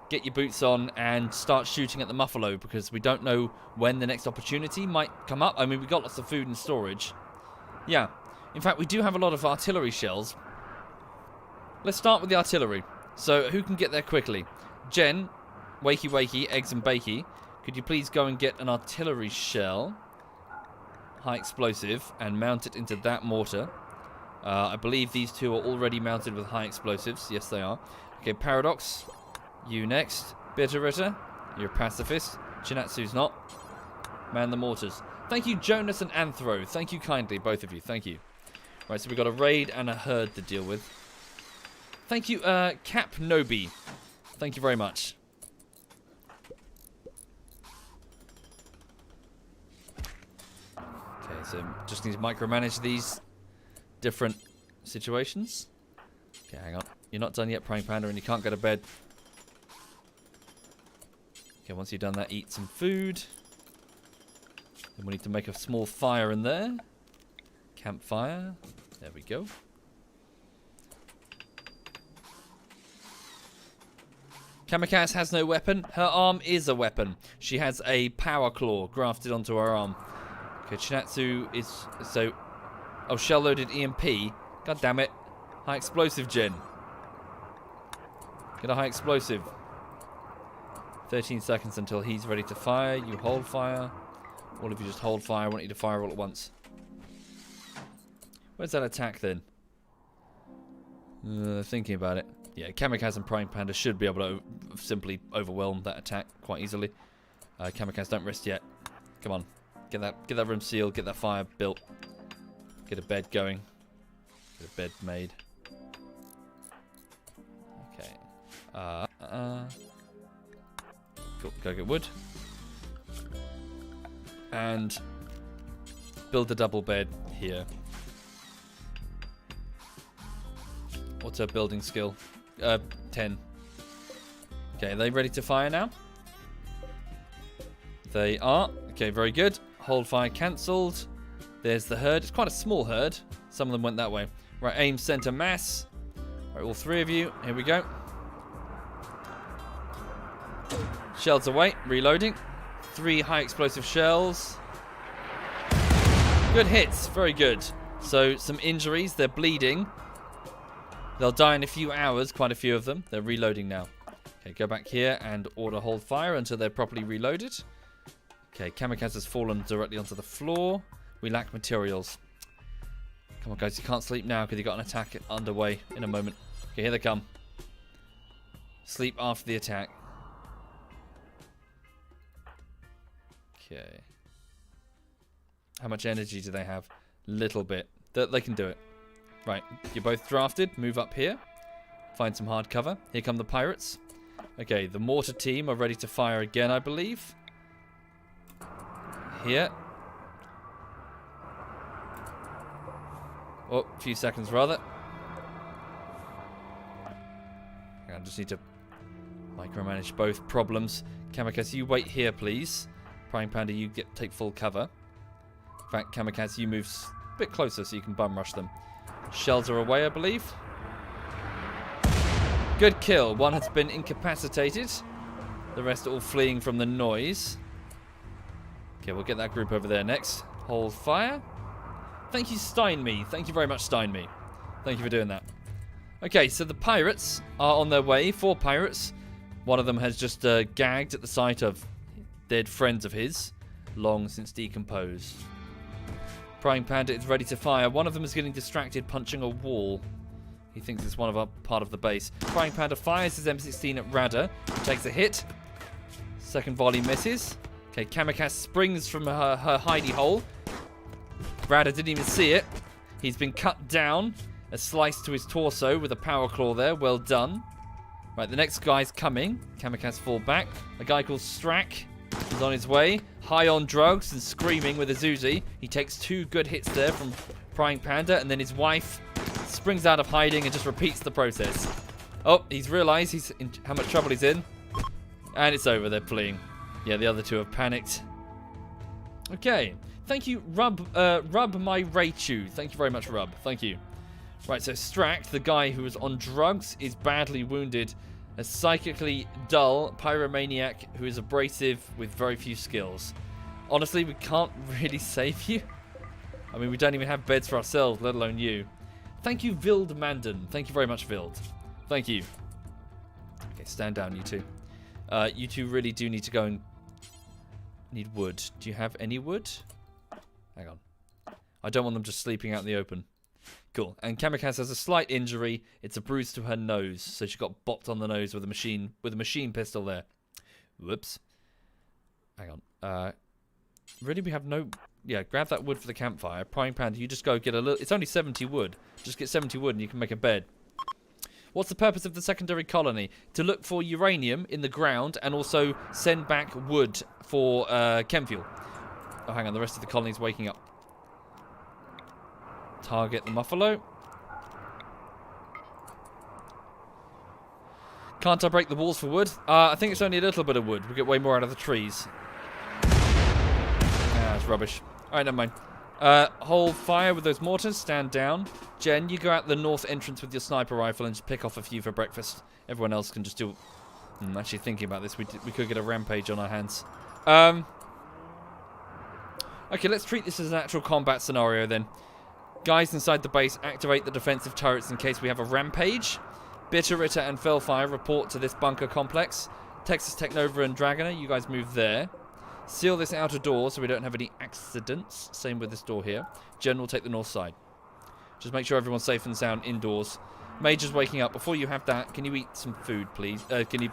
get your boots on, and start shooting at the buffalo because we don't know when the next opportunity might come up. I mean, we got lots of food and storage. Yeah. In fact, we do have a lot of artillery shells. Let's start with the artillery. So, who can get there quickly? Jen, wakey wakey, eggs and bakey. Could you please go and get an artillery shell, high explosive, and mount it into that mortar? I believe these two are already mounted with high explosives. Yes, they are. Okay, Paradox, you next. Bitterritter, you're a pacifist. Chinatsu's not. Man the mortars. Thank you, Jonas and Anthro. Thank you kindly, both of you. Thank you. Right, so we've got a raid and a herd to deal with. Thank you, Cap Nobi. Thank you very much. Okay, so just need to micromanage these different situations. Okay, hang on. You're not done yet, Praying Panda, and you can't go to bed. Okay, once you've done that, eat some food. Then we need to make a small fire in there. Campfire. There we go. Kamikaze has no weapon. Her arm is a weapon. She has a power claw grafted onto her arm. Okay, Chinatsu is... So... Oh, shell-loaded EMP. God damn it. High explosive gen. Get a high explosive. 13 seconds until he's ready to fire. You hold fire. All of you just hold fire. I want you to fire all at once. Where's that attack then? Thinking about it. Yeah, Kamikaze and Prime Panda should be able to simply overwhelm that attack quite easily. Kamikaze, don't rest yet. Come on. Get that room sealed. Get that fire built. Get a bed going. Get a bed made. Okay. Cool. Go get wood. And build a double bed here. What's her building skill? 10. Okay, are they ready to fire now? They are. Okay, very good. Hold fire cancelled. There's the herd. It's quite a small herd. Some of them went that way. Right, aim center mass. Right, all three of you. Here we go. Shells away. Reloading. 3 high explosive shells. Good hits. Very good. So, some injuries. They're bleeding. They'll die in a few hours, quite a few of them. They're reloading now. Okay, go back here and order hold fire until they're properly reloaded. Okay, Kamikaze has fallen directly onto the floor. We lack materials. Come on, guys, you can't sleep now because you've got an attack underway in a moment. Okay, here they come. Sleep after the attack. Okay. How much energy do they have? Little bit. They can do it. Right, you're both drafted. Move up here. Find some hard cover. Here come the pirates. Okay, the mortar team are ready to fire again, I believe. Here. Oh, a few seconds rather. I just need to micromanage both problems. Kamikaze, you wait here, please. Prime Panda, you take full cover. In fact, Kamikaze, you move a bit closer so you can bum rush them. Shells are away, I believe. Good kill. One has been incapacitated. The rest are all fleeing from the noise. Okay, we'll get that group over there next. Hold fire. Thank you, Steinme. Thank you very much, Steinme. Thank you for doing that. Okay, so the pirates are on their way. 4 pirates. One of them has just gagged at the sight of dead friends of his, long since decomposed. Prime Panda is ready to fire. One of them is getting distracted punching a wall. He thinks it's part of the base. Prime Panda fires his M16 at Radha. Takes a hit. Second volley misses. Okay, Kamikaze springs from her hidey hole. Radha didn't even see it. He's been cut down. A slice to his torso with a power claw there. Well done. Right, the next guy's coming. Kamikaze fall back. A guy called Strack is on his way. High on drugs and screaming with a Zuzi. He takes 2 good hits there from Prime Panda, and then his wife springs out of hiding and just repeats the process. Oh, he's realised how much trouble he's in. And it's over, they're fleeing. Yeah, the other 2 have panicked. Okay. Thank you, Rub My Raichu. Thank you very much, Rub. Thank you. Right, so Strack, the guy who was on drugs, is badly wounded. A psychically dull pyromaniac who is abrasive with very few skills. Honestly, we can't really save you. I mean, we don't even have beds for ourselves, let alone you. Thank you, Vild Mandan. Thank you very much, Vild. Thank you. Okay, stand down, you two. You two really do need to go and... need wood. Do you have any wood? Hang on. I don't want them just sleeping out in the open. Cool. And Kamikaze has a slight injury. It's a bruise to her nose, so she got bopped on the nose with a machine pistol there. Whoops. Hang on. Really, we have no... Yeah, grab that wood for the campfire. Prime Panda, you just go get a little... It's only 70 wood. Just get 70 wood and you can make a bed. What's the purpose of the secondary colony? To look for uranium in the ground and also send back wood for chem fuel. Oh, hang on. The rest of the colony's waking up. Target the Muffalo. Can't I break the walls for wood? I think it's only a little bit of wood. We get way more out of the trees. Ah, it's rubbish. Alright, never mind. Hold fire with those mortars. Stand down. Jen, you go out the north entrance with your sniper rifle and just pick off a few for breakfast. Everyone else can just do... I'm actually thinking about this. We could get a rampage on our hands. Okay, let's treat this as an actual combat scenario then. Guys inside the base, activate the defensive turrets in case we have a rampage. Bitteritter and Fellfire report to this bunker complex. Texas Technova and Dragoner, you guys move there. Seal this outer door so we don't have any accidents. Same with this door here. Jen will take the north side. Just make sure everyone's safe and sound indoors. Major's waking up. Before you have that, can you eat some food, please? Can you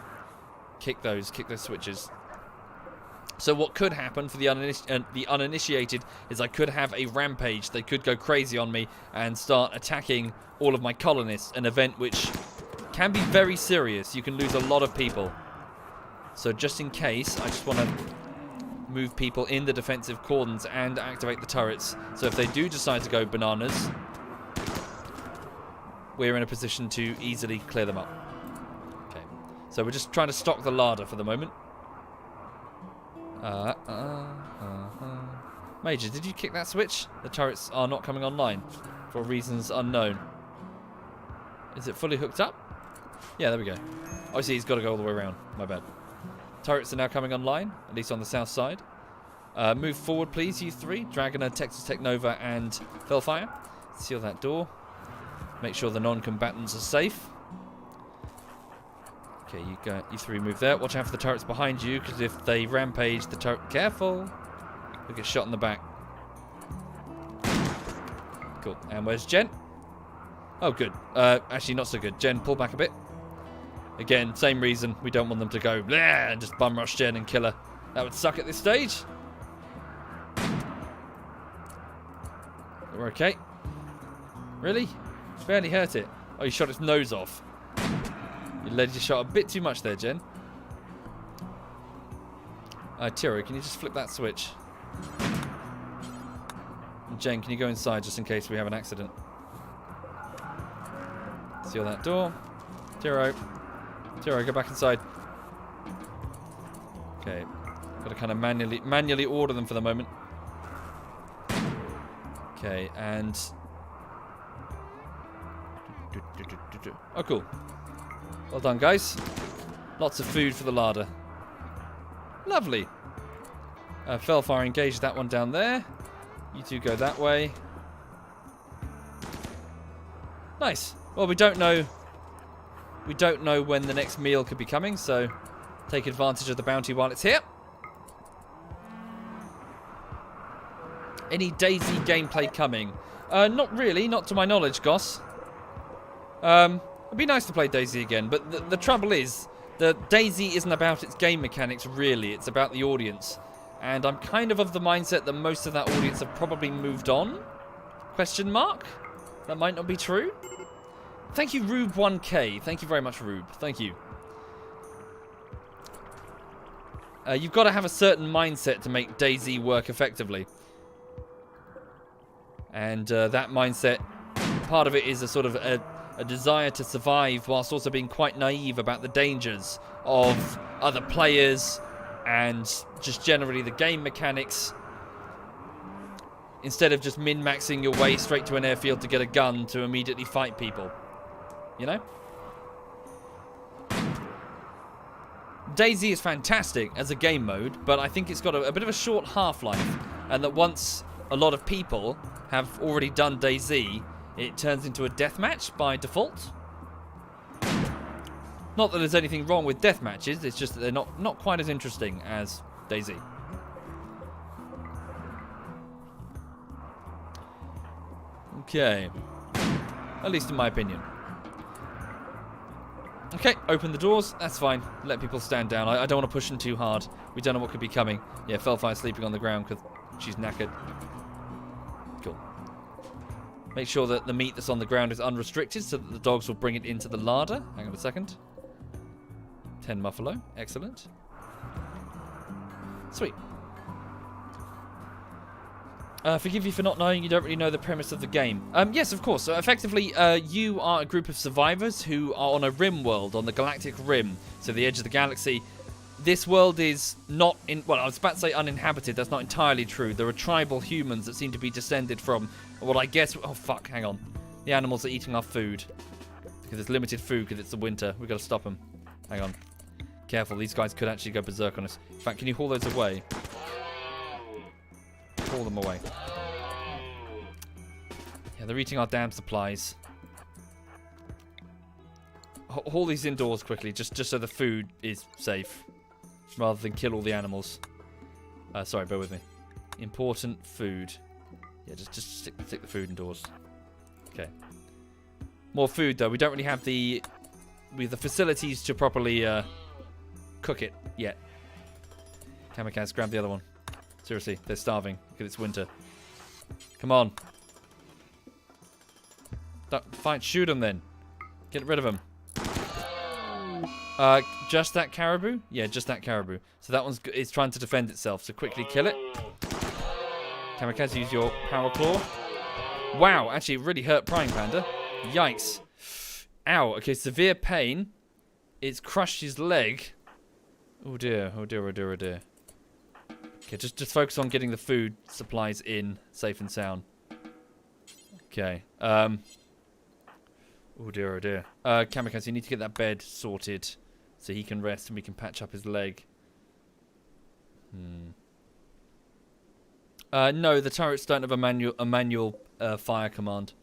kick those switches? So what could happen for the uninitiated is I could have a rampage. They could go crazy on me and start attacking all of my colonists. An event which can be very serious. You can lose a lot of people. So just in case, I just want to move people in the defensive cordons and activate the turrets. So if they do decide to go bananas, we're in a position to easily clear them up. Okay. So we're just trying to stock the larder for the moment. Major, did you kick that switch? The turrets are not coming online for reasons unknown. Is it fully hooked up? Yeah, there we go. Obviously, he's got to go all the way around. My bad. Turrets are now coming online, at least on the south side. Move forward, please, you three. Dragoner, Texas Technova, and Fellfire. Seal that door. Make sure the non-combatants are safe. Okay, you three move there. Watch out for the turrets behind you, because if they rampage, the turret... Careful! You'll get shot in the back. Cool. And where's Jen? Oh, good. Actually, not so good. Jen, pull back a bit. Again, same reason. We don't want them to go bleh, and just bum rush Jen and kill her. That would suck at this stage. We're okay. Really? Barely hurt it. Oh, you shot its nose off. You led your shot a bit too much there, Jen. Tiro, can you just flip that switch? And Jen, can you go inside just in case we have an accident? Seal that door. Tiro, go back inside. Okay. Got to kind of manually order them for the moment. Okay, and... Oh, cool. Well done, guys. Lots of food for the larder. Lovely. Fellfire, engage that one down there. You two go that way. Nice. Well, we don't know when the next meal could be coming, so take advantage of the bounty while it's here. Any DayZ gameplay coming? Not really, not to my knowledge, Goss. It'd be nice to play DayZ again, but the trouble is that DayZ isn't about its game mechanics, really. It's about the audience. And I'm kind of the mindset that most of that audience have probably moved on? Question mark? That might not be true. Thank you, Rube1K. Thank you very much, Rube. Thank you. You've got to have a certain mindset to make DayZ work effectively. And that mindset, part of it is a sort of a desire to survive whilst also being quite naive about the dangers of other players and just generally the game mechanics. Instead of just min-maxing your way straight to an airfield to get a gun to immediately fight people. You know? DayZ is fantastic as a game mode, but I think it's got a bit of a short half-life. And that once a lot of people have already done DayZ, it turns into a deathmatch by default. Not that there's anything wrong with deathmatches, it's just that they're not quite as interesting as DayZ. Okay. At least in my opinion. Okay, open the doors. That's fine. Let people stand down. I don't want to push them too hard. We don't know what could be coming. Yeah, Fellfire sleeping on the ground because she's knackered. Cool. Make sure that the meat that's on the ground is unrestricted so that the dogs will bring it into the larder. Hang on a second. 10 muffalo. Excellent. Sweet. Forgive you for not knowing, you don't really know the premise of the game. Yes, of course. So effectively, you are a group of survivors who are on a Rimworld, on the galactic rim, so the edge of the galaxy. this world is not in... Well, I was about to say uninhabited. That's not entirely true. There are tribal humans that seem to be descended from what I guess... Oh, fuck. Hang on. The animals are eating our food. Because there's limited food because it's the winter. We've got to stop them. Hang on. Careful. These guys could actually go berserk on us. In fact, can you haul those away? Haul them away. Yeah, they're eating our damn supplies. Haul these indoors quickly, just so the food is safe. Rather than kill all the animals. Sorry, bear with me. Important food. Yeah, just stick the food indoors. Okay. More food, though. We don't really have the facilities to properly cook it yet. Kamikaze, grab the other one. Seriously, they're starving because it's winter. Come on. Fine, shoot them then. Get rid of them. Just that caribou? Yeah, just that caribou. So that one's it's trying to defend itself. So quickly kill it. Kamikaze, use your power claw. Wow, actually it really hurt Prime Panda. Yikes. Ow. Okay, severe pain. It's crushed his leg. Oh dear, oh dear, oh dear, oh dear. Okay, just focus on getting the food supplies in, safe and sound. Okay. Oh dear, oh dear. Kamikaze, you need to get that bed sorted so he can rest and we can patch up his leg. No, the turrets don't have a manual fire command.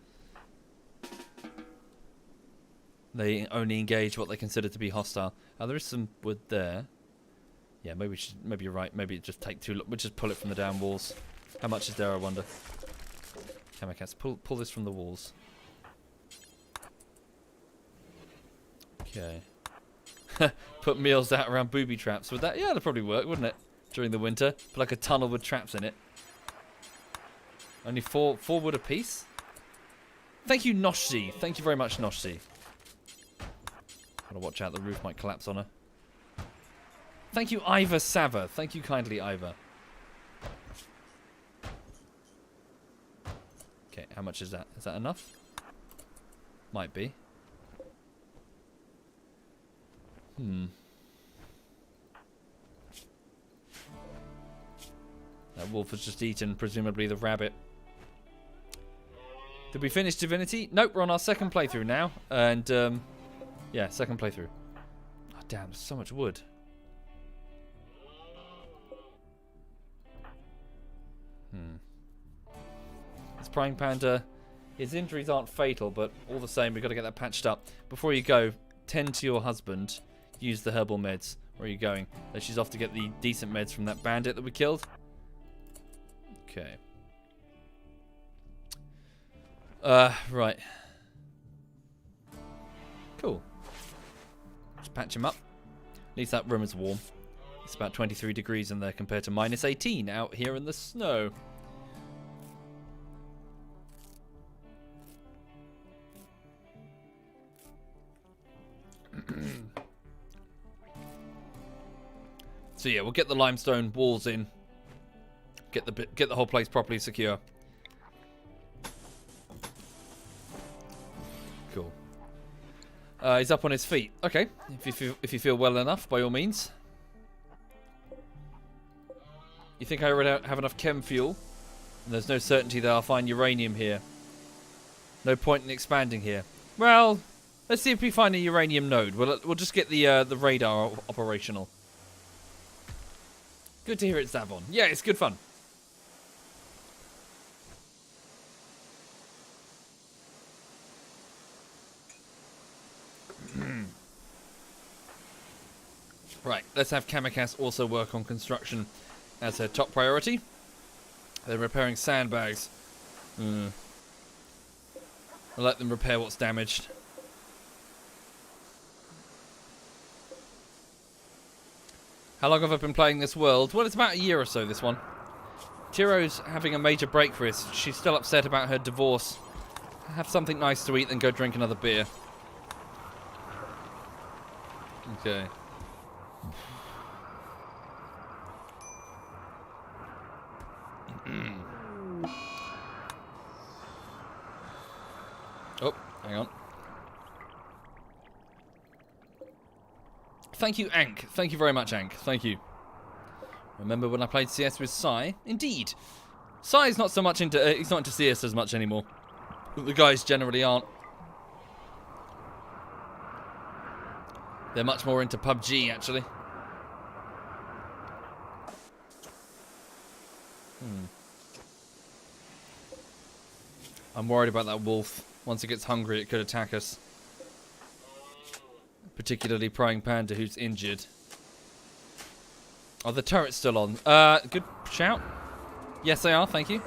They only engage what they consider to be hostile. There is some wood there. Yeah, maybe you're right. Maybe it just take too long. We'll just pull it from the down walls. How much is there, I wonder? Kamikaze, pull this from the walls. Okay. Put meals out around booby traps. Would that? Yeah, that'd probably work, wouldn't it? During the winter, put like a tunnel with traps in it. Only four wood apiece. Thank you, Noshi. Thank you very much, Noshi. Gotta watch out. The roof might collapse on her. Thank you, Ivor Sava. Thank you kindly, Ivor. Okay, how much is that? Is that enough? Might be. That wolf has just eaten, presumably, the rabbit. Did we finish Divinity? Nope, we're on our second playthrough now. And, yeah, second playthrough. Oh, damn, there's so much wood. This Prime Panda, his injuries aren't fatal, but all the same, we've got to get that patched up. Before you go, tend to your husband. Use the herbal meds. Where are you going? So she's off to get the decent meds from that bandit that we killed. Okay. Right. Cool. Just patch him up. At least that room is warm. It's about 23 degrees in there compared to minus 18 out here in the snow. So yeah, we'll get the limestone walls in. Get the whole place properly secure. Cool. He's up on his feet. Okay, if you feel well enough, by all means. You think I already have enough chem fuel? And there's no certainty that I'll find uranium here. No point in expanding here. Well, let's see if we find a uranium node. We'll just get the radar operational. Good to hear it, Zavon. Yeah, it's good fun. Right, let's have Kamikaze also work on construction as her top priority. They're repairing sandbags. I'll let them repair what's damaged. How long have I been playing this world? Well, it's about a year or so, this one. Tiro's having a major break for us. She's still upset about her divorce. Have something nice to eat, then go drink another beer. Okay. Oh, hang on. Thank you, Ank. Thank you very much, Ank. Thank you. Remember when I played CS with Sai? Indeed. Sai's not so much into... he's not into CS as much anymore. The guys generally aren't. They're much more into PUBG, actually. I'm worried about that wolf. Once it gets hungry, it could attack us. Particularly Prying Panda, who's injured. Oh, the turret's still on. Good shout. Yes, they are. Thank you.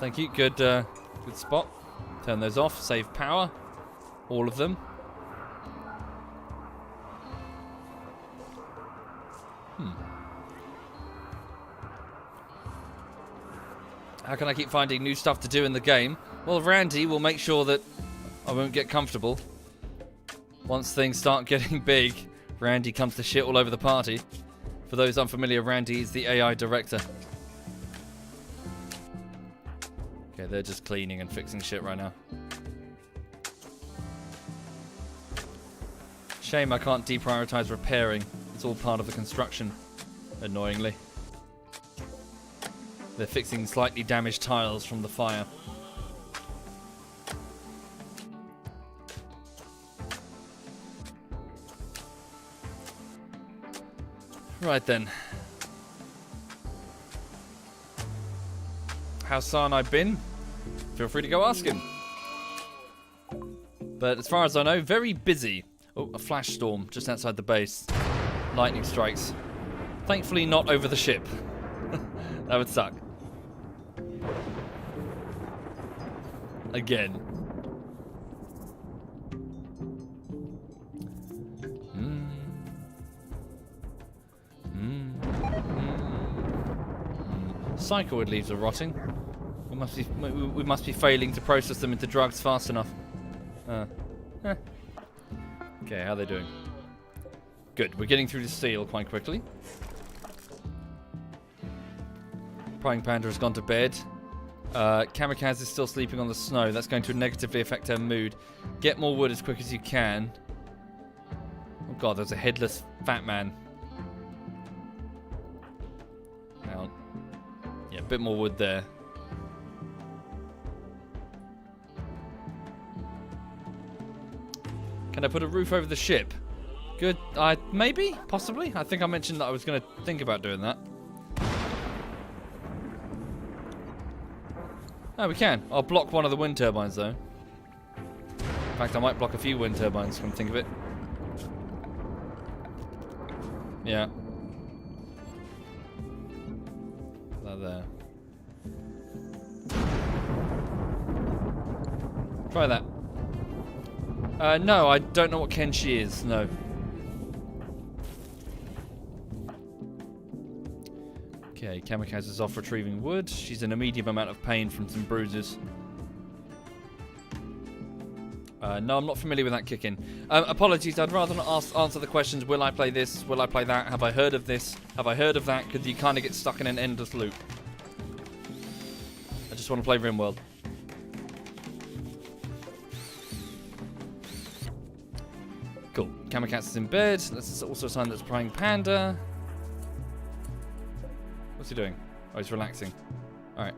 Thank you. Good, good spot. Turn those off. Save power. All of them. How can I keep finding new stuff to do in the game? Well, Randy will make sure that I won't get comfortable. Once things start getting big, Randy comes to shit all over the party. For those unfamiliar, Randy is the AI director. Okay, they're just cleaning and fixing shit right now. Shame I can't deprioritize repairing. It's all part of the construction, annoyingly. They're fixing slightly damaged tiles from the fire. Right then. How's Sarnai been? Feel free to go ask him. But as far as I know, very busy. Oh, a flash storm just outside the base. Lightning strikes. Thankfully not over the ship. That would suck. Again. Psychoid leaves are rotting. We must be failing to process them into drugs fast enough. Okay, how are they doing? Good, we're getting through the steel quite quickly. Prying Panda has gone to bed. Kamikaze is still sleeping on the snow. That's going to negatively affect her mood. Get more wood as quick as you can. Oh god, there's a headless fat man. Hang on. Yeah, a bit more wood there. Can I put a roof over the ship? Good. Maybe? Possibly? I think I mentioned that I was going to think about doing that. Oh, we can. I'll block one of the wind turbines, though. In fact, I might block a few wind turbines, come to think of it. Yeah. That there. Try that. No, I don't know what Kenshi is, no. Okay, Kamikaze is off retrieving wood. She's in a medium amount of pain from some bruises. No, I'm not familiar with that kick-in. Apologies, I'd rather not answer the questions. Will I play this? Will I play that? Have I heard of this? Have I heard of that? Because you kind of get stuck in an endless loop. I just want to play Rimworld. Cool. Kamikaze is in bed. That's also a sign that's Prying Panda. What's he doing? Oh, he's relaxing. Alright.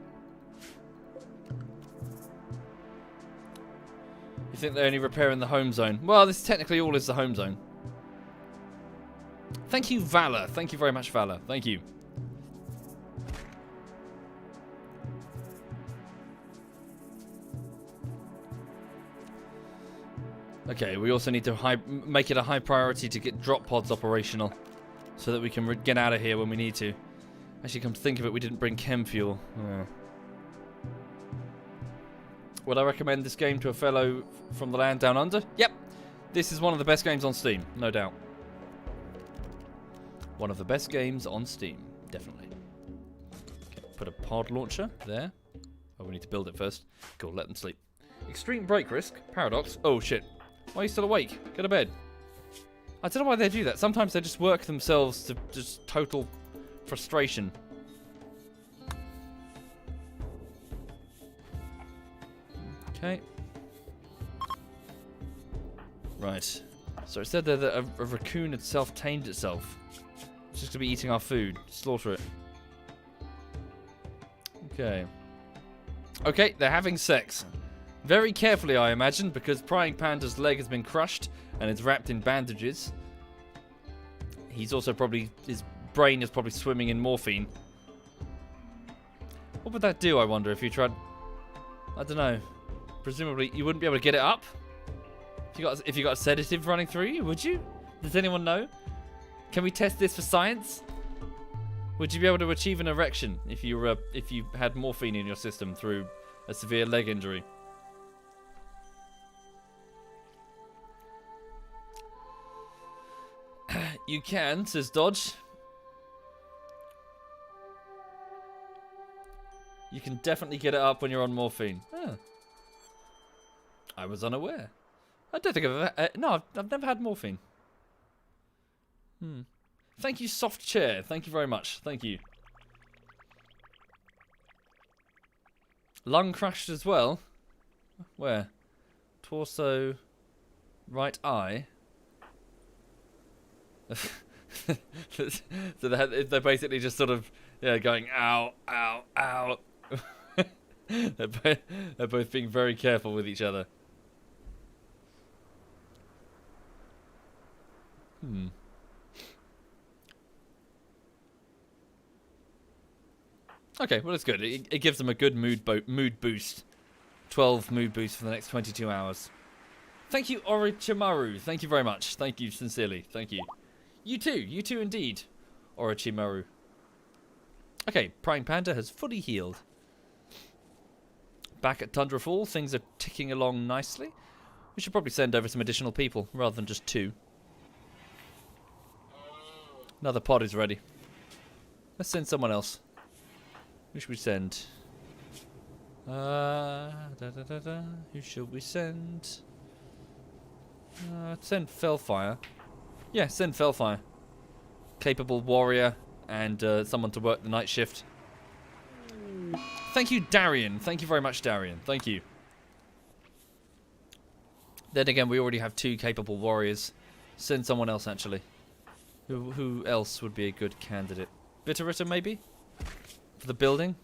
You think they're only repairing the home zone? Well, this technically all is the home zone. Thank you, Valor. Thank you very much, Valor. Thank you. Okay, we also need to make it a high priority to get drop pods operational so that we can get out of here when we need to. Actually, come to think of it, we didn't bring chem fuel. Would I recommend this game to a fellow from the land down under? Yep. This is one of the best games on Steam, no doubt. One of the best games on Steam, definitely. Okay, put a pod launcher there. Oh, we need to build it first. Cool, let them sleep. Extreme break risk. Paradox. Oh, shit. Why are you still awake? Go to bed. I don't know why they do that. Sometimes they just work themselves to just total frustration. Okay. Right. So it said there that a raccoon had self-tamed itself. It's just going to be eating our food. Slaughter it. Okay. Okay, they're having sex. Very carefully, I imagine, because Prying Panda's leg has been crushed and it's wrapped in bandages. He's also probably... His brain is probably swimming in morphine. What would that do, I wonder, if you tried... I don't know. Presumably, you wouldn't be able to get it up? If you got a sedative running through you, would you? Does anyone know? Can we test this for science? Would you be able to achieve an erection if you had morphine in your system through a severe leg injury? You can, says Dodge. You can definitely get it up when you're on morphine. Huh. I was unaware. I don't think I've ever... no, I've never had morphine. Thank you, Soft Chair. Thank you very much. Thank you. Lung crushed as well. Where? Torso. Right eye. So they're basically just sort of, yeah, going ow, ow, ow. They're both being very careful with each other. Okay, well, it's good. It gives them a good mood boost. 12 mood boost for the next 22 hours. Thank you, Orochimaru. Thank you very much. Thank you sincerely. Thank you. You too indeed, Orochimaru. Okay, Prying Panda has fully healed. Back at Tundrafall, things are ticking along nicely. We should probably send over some additional people, rather than just 2. Another pod is ready. Let's send someone else. Who should we send? Who should we send? Send Fellfire. Yeah, send Fellfire. Capable warrior and someone to work the night shift. Thank you, Darian. Thank you very much, Darian. Thank you. Then again, we already have 2 capable warriors. Send someone else, actually. Who else would be a good candidate? Bitterritter, maybe? For the building?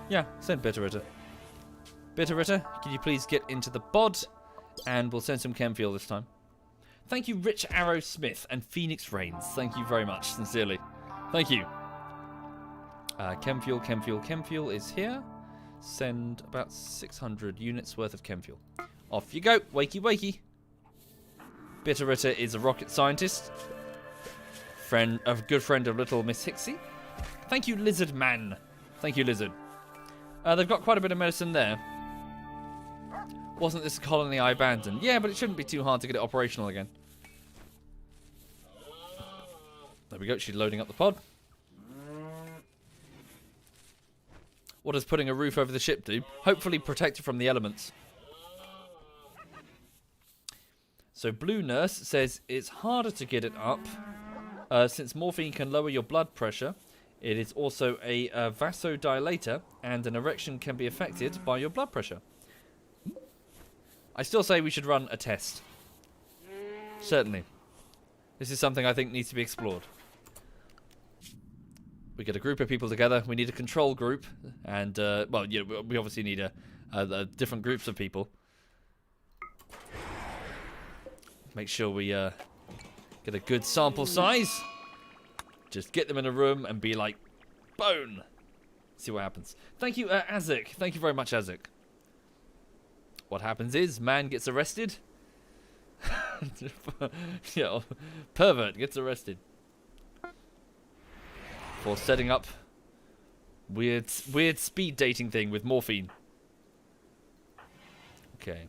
Yeah, send Bitterritter. Bitterritter, can you please get into the bod? And we'll send some chem fuel this time. Thank you, Rich Arrow Smith and Phoenix Rains. Thank you very much, sincerely. Thank you. Chem fuel is here. Send about 600 units worth of chem fuel. Off you go, wakey wakey. Bitterritter is a rocket scientist. A good friend of little Miss Hixie. Thank you, Lizard Man. Thank you, Lizard. They've got quite a bit of medicine there. Wasn't this a colony I abandoned? Yeah, but it shouldn't be too hard to get it operational again. There we go, she's loading up the pod. What does putting a roof over the ship do? Hopefully protect it from the elements. So Blue Nurse says it's harder to get it up. Since morphine can lower your blood pressure, it is also a vasodilator, and an erection can be affected by your blood pressure. I still say we should run a test. Certainly. This is something I think needs to be explored. We get a group of people together. We need a control group, and well, yeah, we obviously need a different groups of people. Make sure we get a good sample size. Just get them in a room and be like, bone. See what happens. Thank you, Azek. Thank you very much, Azek. What happens is, man gets arrested. Yeah, pervert gets arrested for setting up weird speed dating thing with morphine. Okay,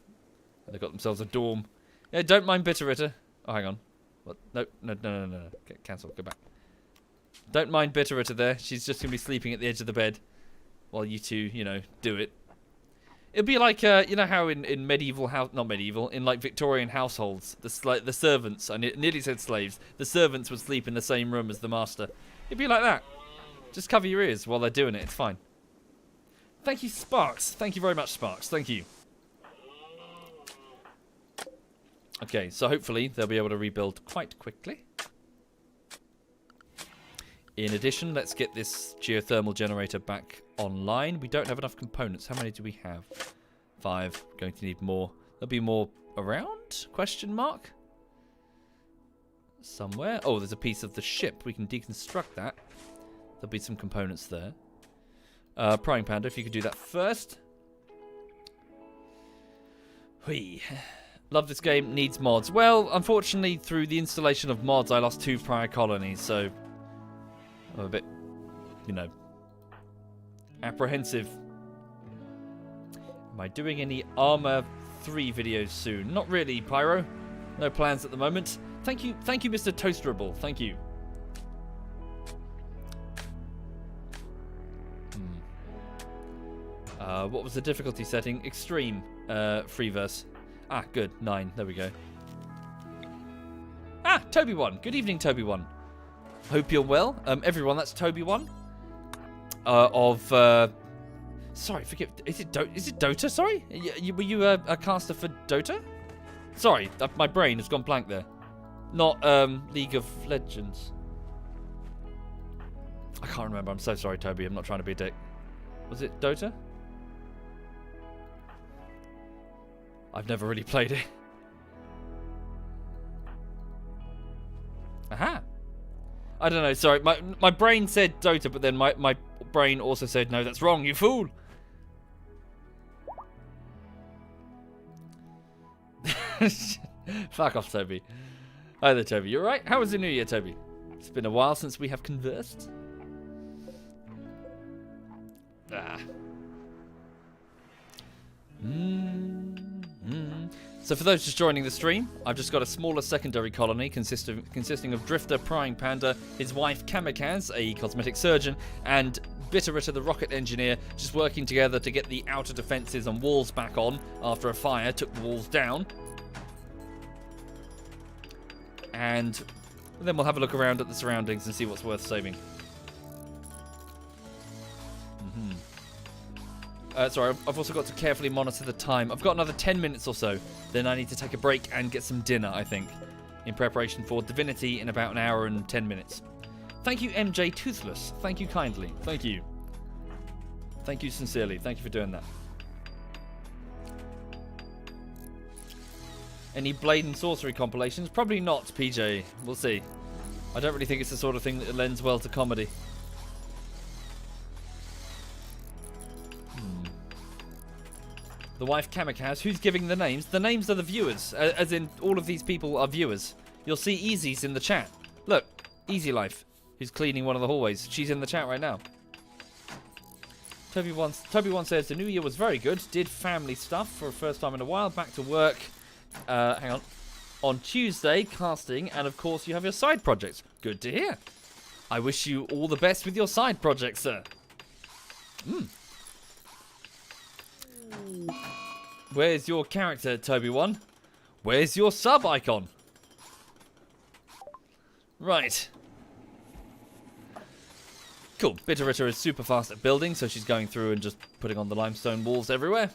they got themselves a dorm. Yeah, don't mind Bitterritter. Oh, hang on. What? No. Cancel. Go back. Don't mind Bitterritter there. She's just gonna be sleeping at the edge of the bed while you two, you know, do it. It'd be like, you know how in medieval house, not medieval, in like Victorian households, the servants, I nearly said slaves, the servants would sleep in the same room as the master. It'd be like that. Just cover your ears while they're doing it, it's fine. Thank you, Sparks. Thank you very much, Sparks. Thank you. Okay, so hopefully they'll be able to rebuild quite quickly. In addition, let's get this geothermal generator back online. We don't have enough components. How many do we have? 5. Going to need more. There'll be more around? Question mark? Somewhere. Oh, there's a piece of the ship. We can deconstruct that. There'll be some components there. Prying Panda, if you could do that first. Whee. Love this game. Needs mods. Well, unfortunately, through the installation of mods, I lost 2 prior colonies, so I'm a bit, you know, apprehensive. Am I doing any Armor 3 videos soon? Not really, Pyro. No plans at the moment. Thank you, Mr. Toasterable. Thank you. What was the difficulty setting? Extreme. Freeverse. Ah, good. 9. There we go. Ah, Toby1. Good evening, Toby1. Hope you're well. Everyone, that's Toby1. Sorry, forgive. Is it Dota? Sorry, were you a caster for Dota? Sorry, my brain has gone blank there. Not League of Legends. I can't remember. I'm so sorry, Toby. I'm not trying to be a dick. Was it Dota? I've never really played it. Aha. I don't know. Sorry, my brain said Dota, but then my brain also said, no, that's wrong, you fool. Fuck off, Toby. Hi there, Toby. You alright? How was the new year, Toby? It's been a while since we have conversed. Ah. So for those just joining the stream, I've just got a smaller secondary colony consisting of Drifter, Prying Panda, his wife Kamikaze, a cosmetic surgeon, and Bitterritter, the rocket engineer, just working together to get the outer defences and walls back on after a fire took the walls down. And then we'll have a look around at the surroundings and see what's worth saving. Sorry, I've also got to carefully monitor the time. I've got another 10 minutes or so. Then I need to take a break and get some dinner, I think, in preparation for Divinity in about an hour and 10 minutes. Thank you, MJ Toothless. Thank you kindly. Thank you. Thank you sincerely. Thank you for doing that. Any Blade and Sorcery compilations? Probably not, PJ. We'll see. I don't really think it's the sort of thing that lends well to comedy. The wife Kamikaze. Who's giving the names? The names are the viewers. As in, all of these people are viewers. You'll see Easy's in the chat. Look, Easy Life, who's cleaning one of the hallways. She's in the chat right now. Toby one says, the new year was very good. Did family stuff for the first time in a while. Back to work. Hang on Tuesday, casting. And of course, you have your side projects. Good to hear. I wish you all the best with your side projects, sir. Where's your character, Toby1? Where's your sub icon? Right. Cool. Bitterritter is super fast at building, so she's going through and just putting on the limestone walls everywhere.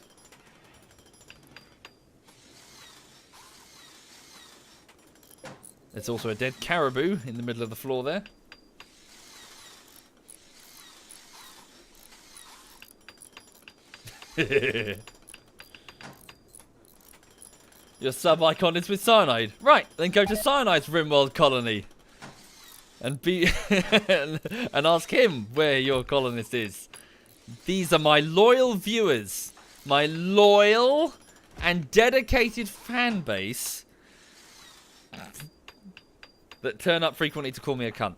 There's also a dead caribou in the middle of the floor there. Your sub icon is with Cyanide. Right, then go to Cyanide's Rimworld colony. And and ask him where your colonist is. These are my loyal viewers. My loyal and dedicated fan base that turn up frequently to call me a cunt.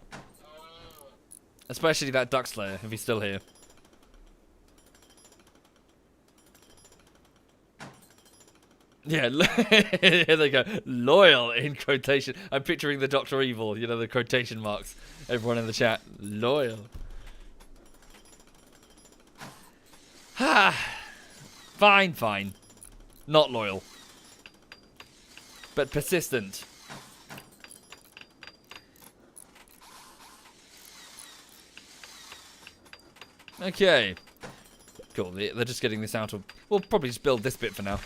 Especially that Duck Slayer, if he's still here. Yeah, here they go. Loyal in quotation. I'm picturing the Dr. Evil, you know, the quotation marks. Everyone in the chat. Loyal. Fine, fine. Not loyal. But persistent. Okay. Cool, they're just getting this out of... We'll probably just build this bit for now.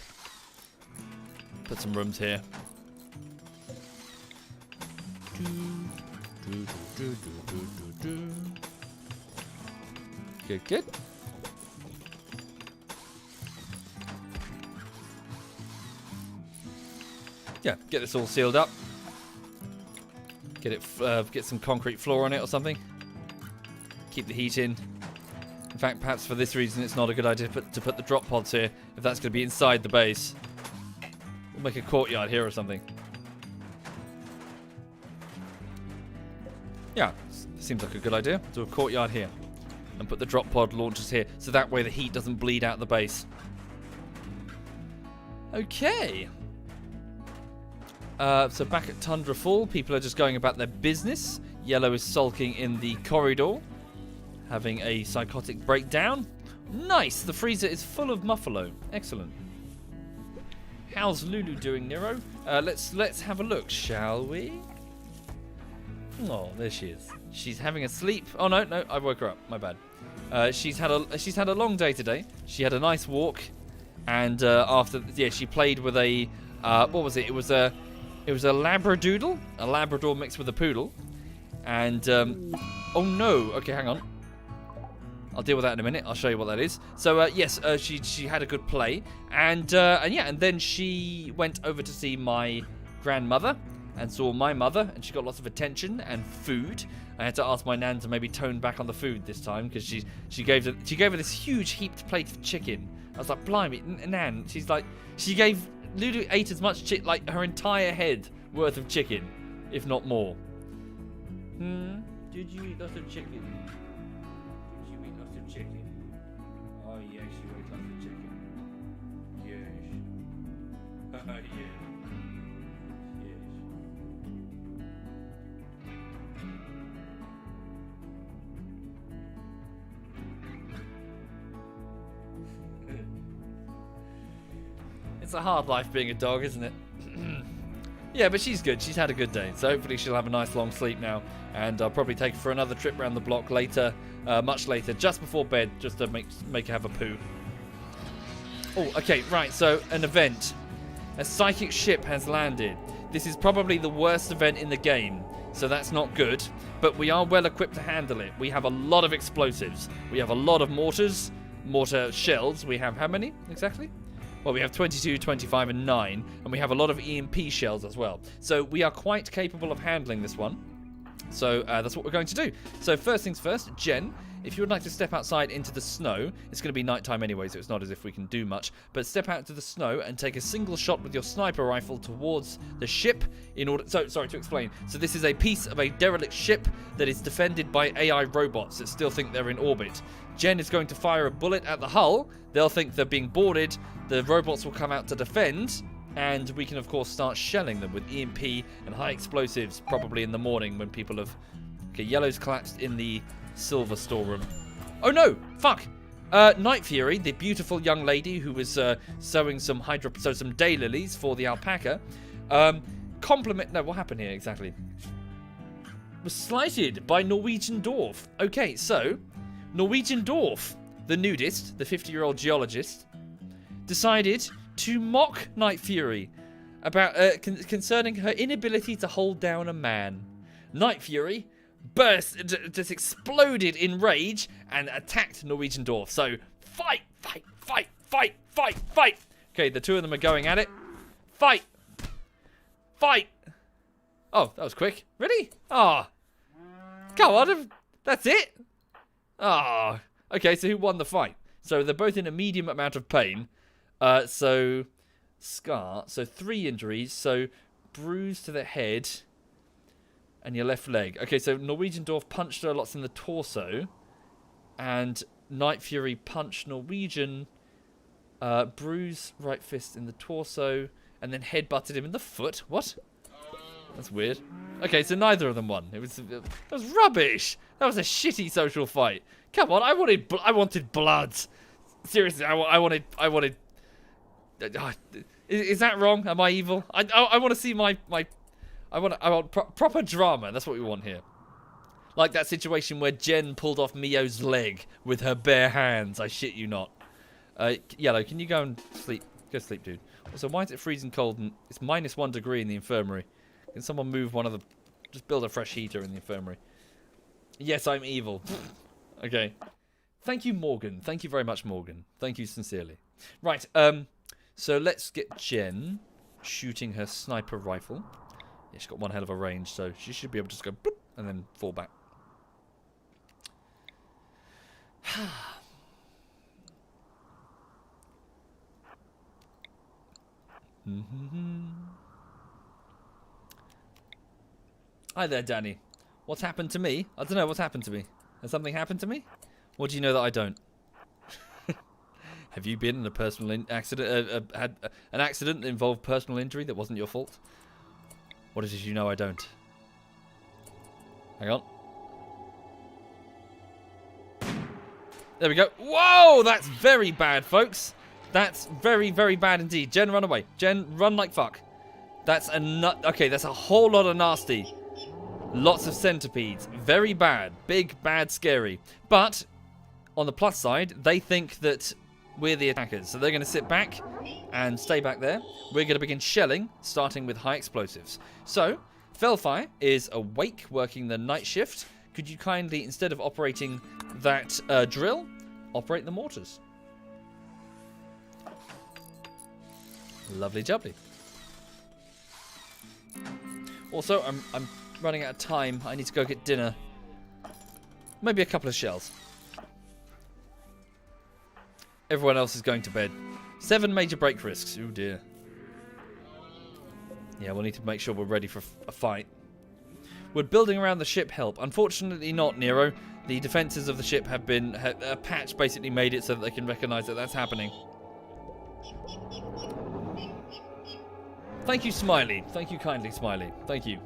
Put some rooms here. Good, good. Yeah, get this all sealed up. Get it, get some concrete floor on it or something. Keep the heat in. In fact, perhaps for this reason, it's not a good idea to put the drop pods here if that's going to be inside the base. We'll make a courtyard here or something. Yeah, seems like a good idea. Do a courtyard here and put the drop pod launchers here, so that way the heat doesn't bleed out the base. Okay. So back at Tundrafall, people are just going about their business. Yellow is sulking in the corridor, having a psychotic breakdown. Nice! The freezer is full of Muffalo. Excellent. How's Lulu doing, Nero? Let's have a look, shall we? Oh, there she is. She's having a sleep. Oh no, I woke her up. My bad. She's had a long day today. She had a nice walk, and she played with a what was it? It was a labradoodle, a Labrador mixed with a poodle, and oh no. Okay, hang on. I'll deal with that in a minute. I'll show you what that is. So yes, she had a good play, and then she went over to see my grandmother and saw my mother, and she got lots of attention and food. I had to ask my nan to maybe tone back on the food this time, because she gave her this huge heaped plate of chicken. I was like, blimey, Nan. She's like, Lulu ate as much like her entire head worth of chicken, if not more. Did you eat lots of chicken? Did you eat lots of chicken? Oh yes, you ate lots of chicken. Yes. Yes. Yes. It's a hard life being a dog, isn't it? Yeah, but she's good. She's had a good day. So hopefully she'll have a nice long sleep now. And I'll probably take her for another trip around the block later, much later, just before bed, just to make her have a poo. Oh, okay, right. So an event. A psychic ship has landed. This is probably the worst event in the game, so that's not good. But we are well equipped to handle it. We have a lot of explosives. We have a lot of mortar shells. We have how many exactly? Well, we have 22, 25, and 9, and we have a lot of EMP shells as well. So we are quite capable of handling this one. So that's what we're going to do. So first things first, Jen, if you would like to step outside into the snow, it's going to be nighttime anyway, so it's not as if we can do much, but step out into the snow and take a single shot with your sniper rifle towards the ship in order... So, sorry to explain. So this is a piece of a derelict ship that is defended by AI robots that still think they're in orbit. Jen is going to fire a bullet at the hull. They'll think they're being boarded. The robots will come out to defend, and we can, of course, start shelling them with EMP and high explosives, probably in the morning when people have... Okay, Yellow's collapsed in the silver storeroom. Oh, no! Fuck! Night Fury, the beautiful young lady who was sowing some daylilies for the alpaca, No, what happened here exactly? Was slighted by Norwegian Dwarf. Okay, so... Norwegian Dwarf, the nudist, the 50-year-old geologist, decided to mock Night Fury about concerning her inability to hold down a man. Night Fury just exploded in rage and attacked Norwegian Dwarf. So fight, fight, fight, fight, fight, fight. Okay, the two of them are going at it. Fight, fight. Oh, that was quick. Really? Ah, come on, that's it. Ah, okay, so who won the fight? So they're both in a medium amount of pain. So scar, so 3 injuries, so bruise to the head and your left leg. Okay, so Norwegian Dwarf punched her lots in the torso, and Night Fury punched Norwegian, bruise right fist in the torso, and then headbutted him in the foot. What? That's weird. Okay, so neither of them won. That was rubbish. That was a shitty social fight. Come on, I wanted blood. Seriously, I wanted. Is that wrong? Am I evil? I want to see I want proper drama. That's what we want here. Like that situation where Jen pulled off Mio's leg with her bare hands. I shit you not. Yellow, can you go and sleep? Go sleep, dude. Also, why is it freezing cold and it's -1 degree in the infirmary? Can someone move one of the... Just build a fresh heater in the infirmary. Yes, I'm evil. Okay. Thank you, Morgan. Thank you very much, Morgan. Thank you sincerely. Right, so let's get Jen shooting her sniper rifle. Yeah, she's got one hell of a range, so she should be able to just go bloop and then fall back. Hi there, Danny. What's happened to me? I don't know what's happened to me. Has something happened to me? What do you know that I don't? Have you been in a personal accident? Had an accident that involved personal injury that wasn't your fault? What is it you know I don't? Hang on. There we go. Whoa, that's very bad, folks. That's very, very bad indeed. Jen, run away. Jen, run like fuck. That's a nut. Okay, that's a whole lot of nasty. Lots of centipedes. Very bad. Big, bad, scary. But on the plus side, they think that we're the attackers. So they're going to sit back and stay back there. We're going to begin shelling, starting with high explosives. So, Felfire is awake, working the night shift. Could you kindly, instead of operating that drill, operate the mortars? Lovely jubbly. Also, I'm running out of time. I need to go get dinner. Maybe a couple of shells. Everyone else is going to bed. 7 major break risks. Oh dear. Yeah, we'll need to make sure we're ready for a fight. Would building around the ship help? Unfortunately not, Nero. The defences of the ship have been... a patch basically made it so that they can recognise that that's happening. Thank you, Smiley. Thank you kindly, Smiley. Thank you.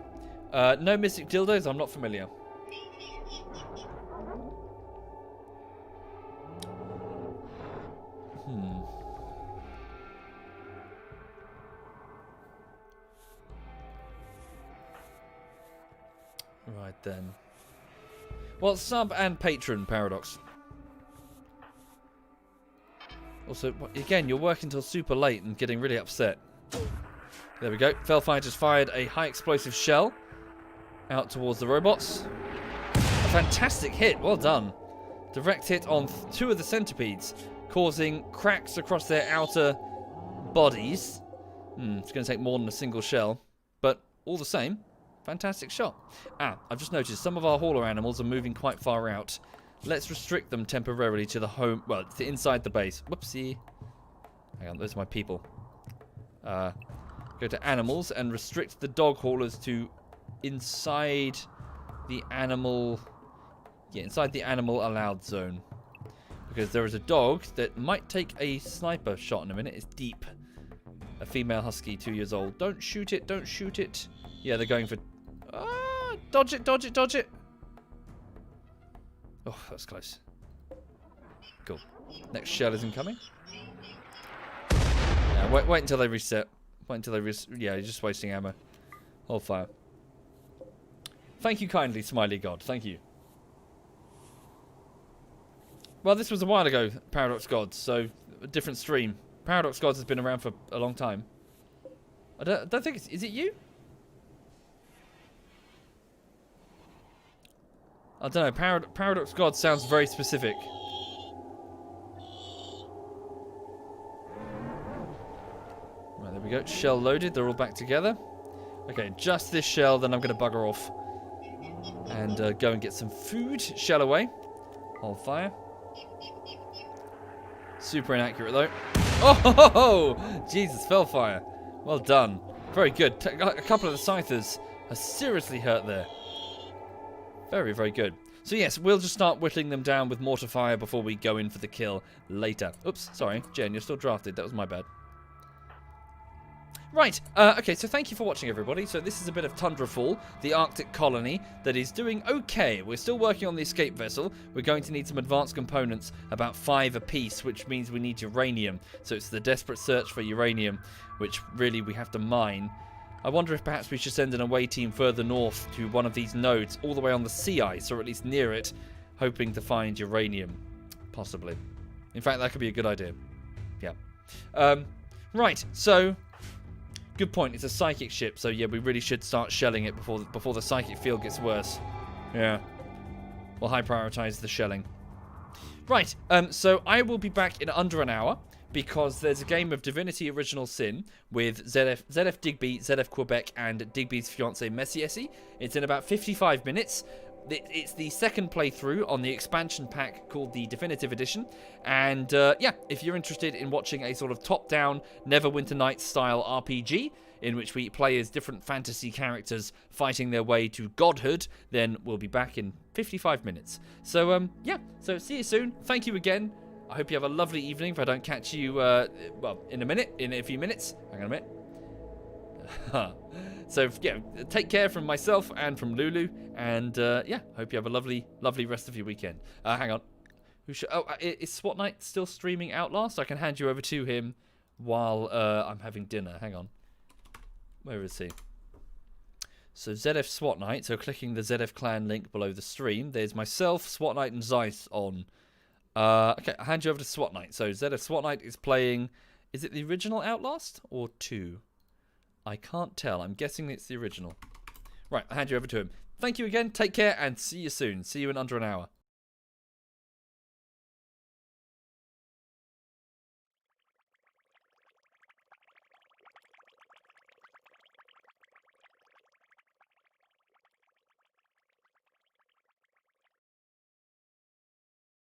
No mystic dildos? I'm not familiar. Right then. Well, sub and patron, Paradox. Also, again, you're working till super late and getting really upset. There we go. Felfire just fired a high explosive shell out towards the robots. A fantastic hit. Well done. Direct hit on 2 of the centipedes, causing cracks across their outer bodies. It's going to take more than a single shell, but all the same, fantastic shot. I've just noticed some of our hauler animals are moving quite far out. Let's restrict them temporarily to the home, well, to inside the base. Whoopsie. Hang on, those are my people. Go to animals and restrict the dog haulers to inside the animal... Yeah, inside the animal allowed zone. Because there is a dog that might take a sniper shot in a minute. It's deep. A female husky, 2 years old. Don't shoot it, don't shoot it. Yeah, they're going for... dodge it, dodge it, dodge it. Oh, that's close. Cool. Next shell is incoming. Yeah, wait until they reset. Wait until they yeah, you're just wasting ammo. Hold fire. Thank you kindly, Smiley God. Thank you. Well, this was a while ago, Paradox Gods, so a different stream. Paradox Gods has been around for a long time. I don't think it's... Is it you? I don't know. Paradox God sounds very specific. Right, there we go. Shell loaded. They're all back together. Okay, just this shell, then I'm going to bugger off. And go and get some food. Shell away. Hold fire. Super inaccurate, though. Oh, ho, ho, ho! Jesus, Felfire. Well done. Very good. A couple of the scythers are seriously hurt there. Very, very good. So yes, we'll just start whittling them down with mortar fire before we go in for the kill later. Oops, sorry. Jen, you're still drafted. That was my bad. Right, okay, so thank you for watching, everybody. So this is a bit of Tundrafall, the Arctic colony that is doing okay. We're still working on the escape vessel. We're going to need some advanced components, about 5 apiece, which means we need uranium. So it's the desperate search for uranium, which really we have to mine. I wonder if perhaps we should send an away team further north to one of these nodes, all the way on the sea ice, or at least near it, hoping to find uranium. Possibly. In fact, that could be a good idea. Yeah. Right, so... Good point. It's a psychic ship, so yeah, we really should start shelling it before the psychic field gets worse. Yeah. We'll high prioritize the shelling. Right, so I will be back in under an hour because there's a game of Divinity Original Sin with ZF Digby, ZF Quebec, and Digby's fiancée Messiesi. It's in about 55 minutes. It's the second playthrough on the expansion pack called the Definitive Edition. And yeah, if you're interested in watching a sort of top-down Neverwinter Nights style RPG, in which we play as different fantasy characters fighting their way to godhood, then we'll be back in 55 minutes. So, yeah, so see you soon. Thank you again. I hope you have a lovely evening if I don't catch you, well, in a few minutes. Hang on a minute. So, yeah, take care from myself and from Lulu. And, yeah, hope you have a lovely, lovely rest of your weekend. Hang on. Is SWAT Knight still streaming Outlast? I can hand you over to him while I'm having dinner. Hang on. Where is he? So ZF SWAT Knight. So clicking the ZF Clan link below the stream. There's myself, SWAT Knight, and Zeiss on. Okay, I'll hand you over to SWAT Knight. So ZF SWAT Knight is playing... Is it the original Outlast or 2? I can't tell. I'm guessing it's the original. Right, I'll hand you over to him. Thank you again. Take care and see you soon. See you in under an hour.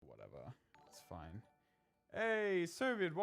Whatever. It's fine. Hey, SovietWomble.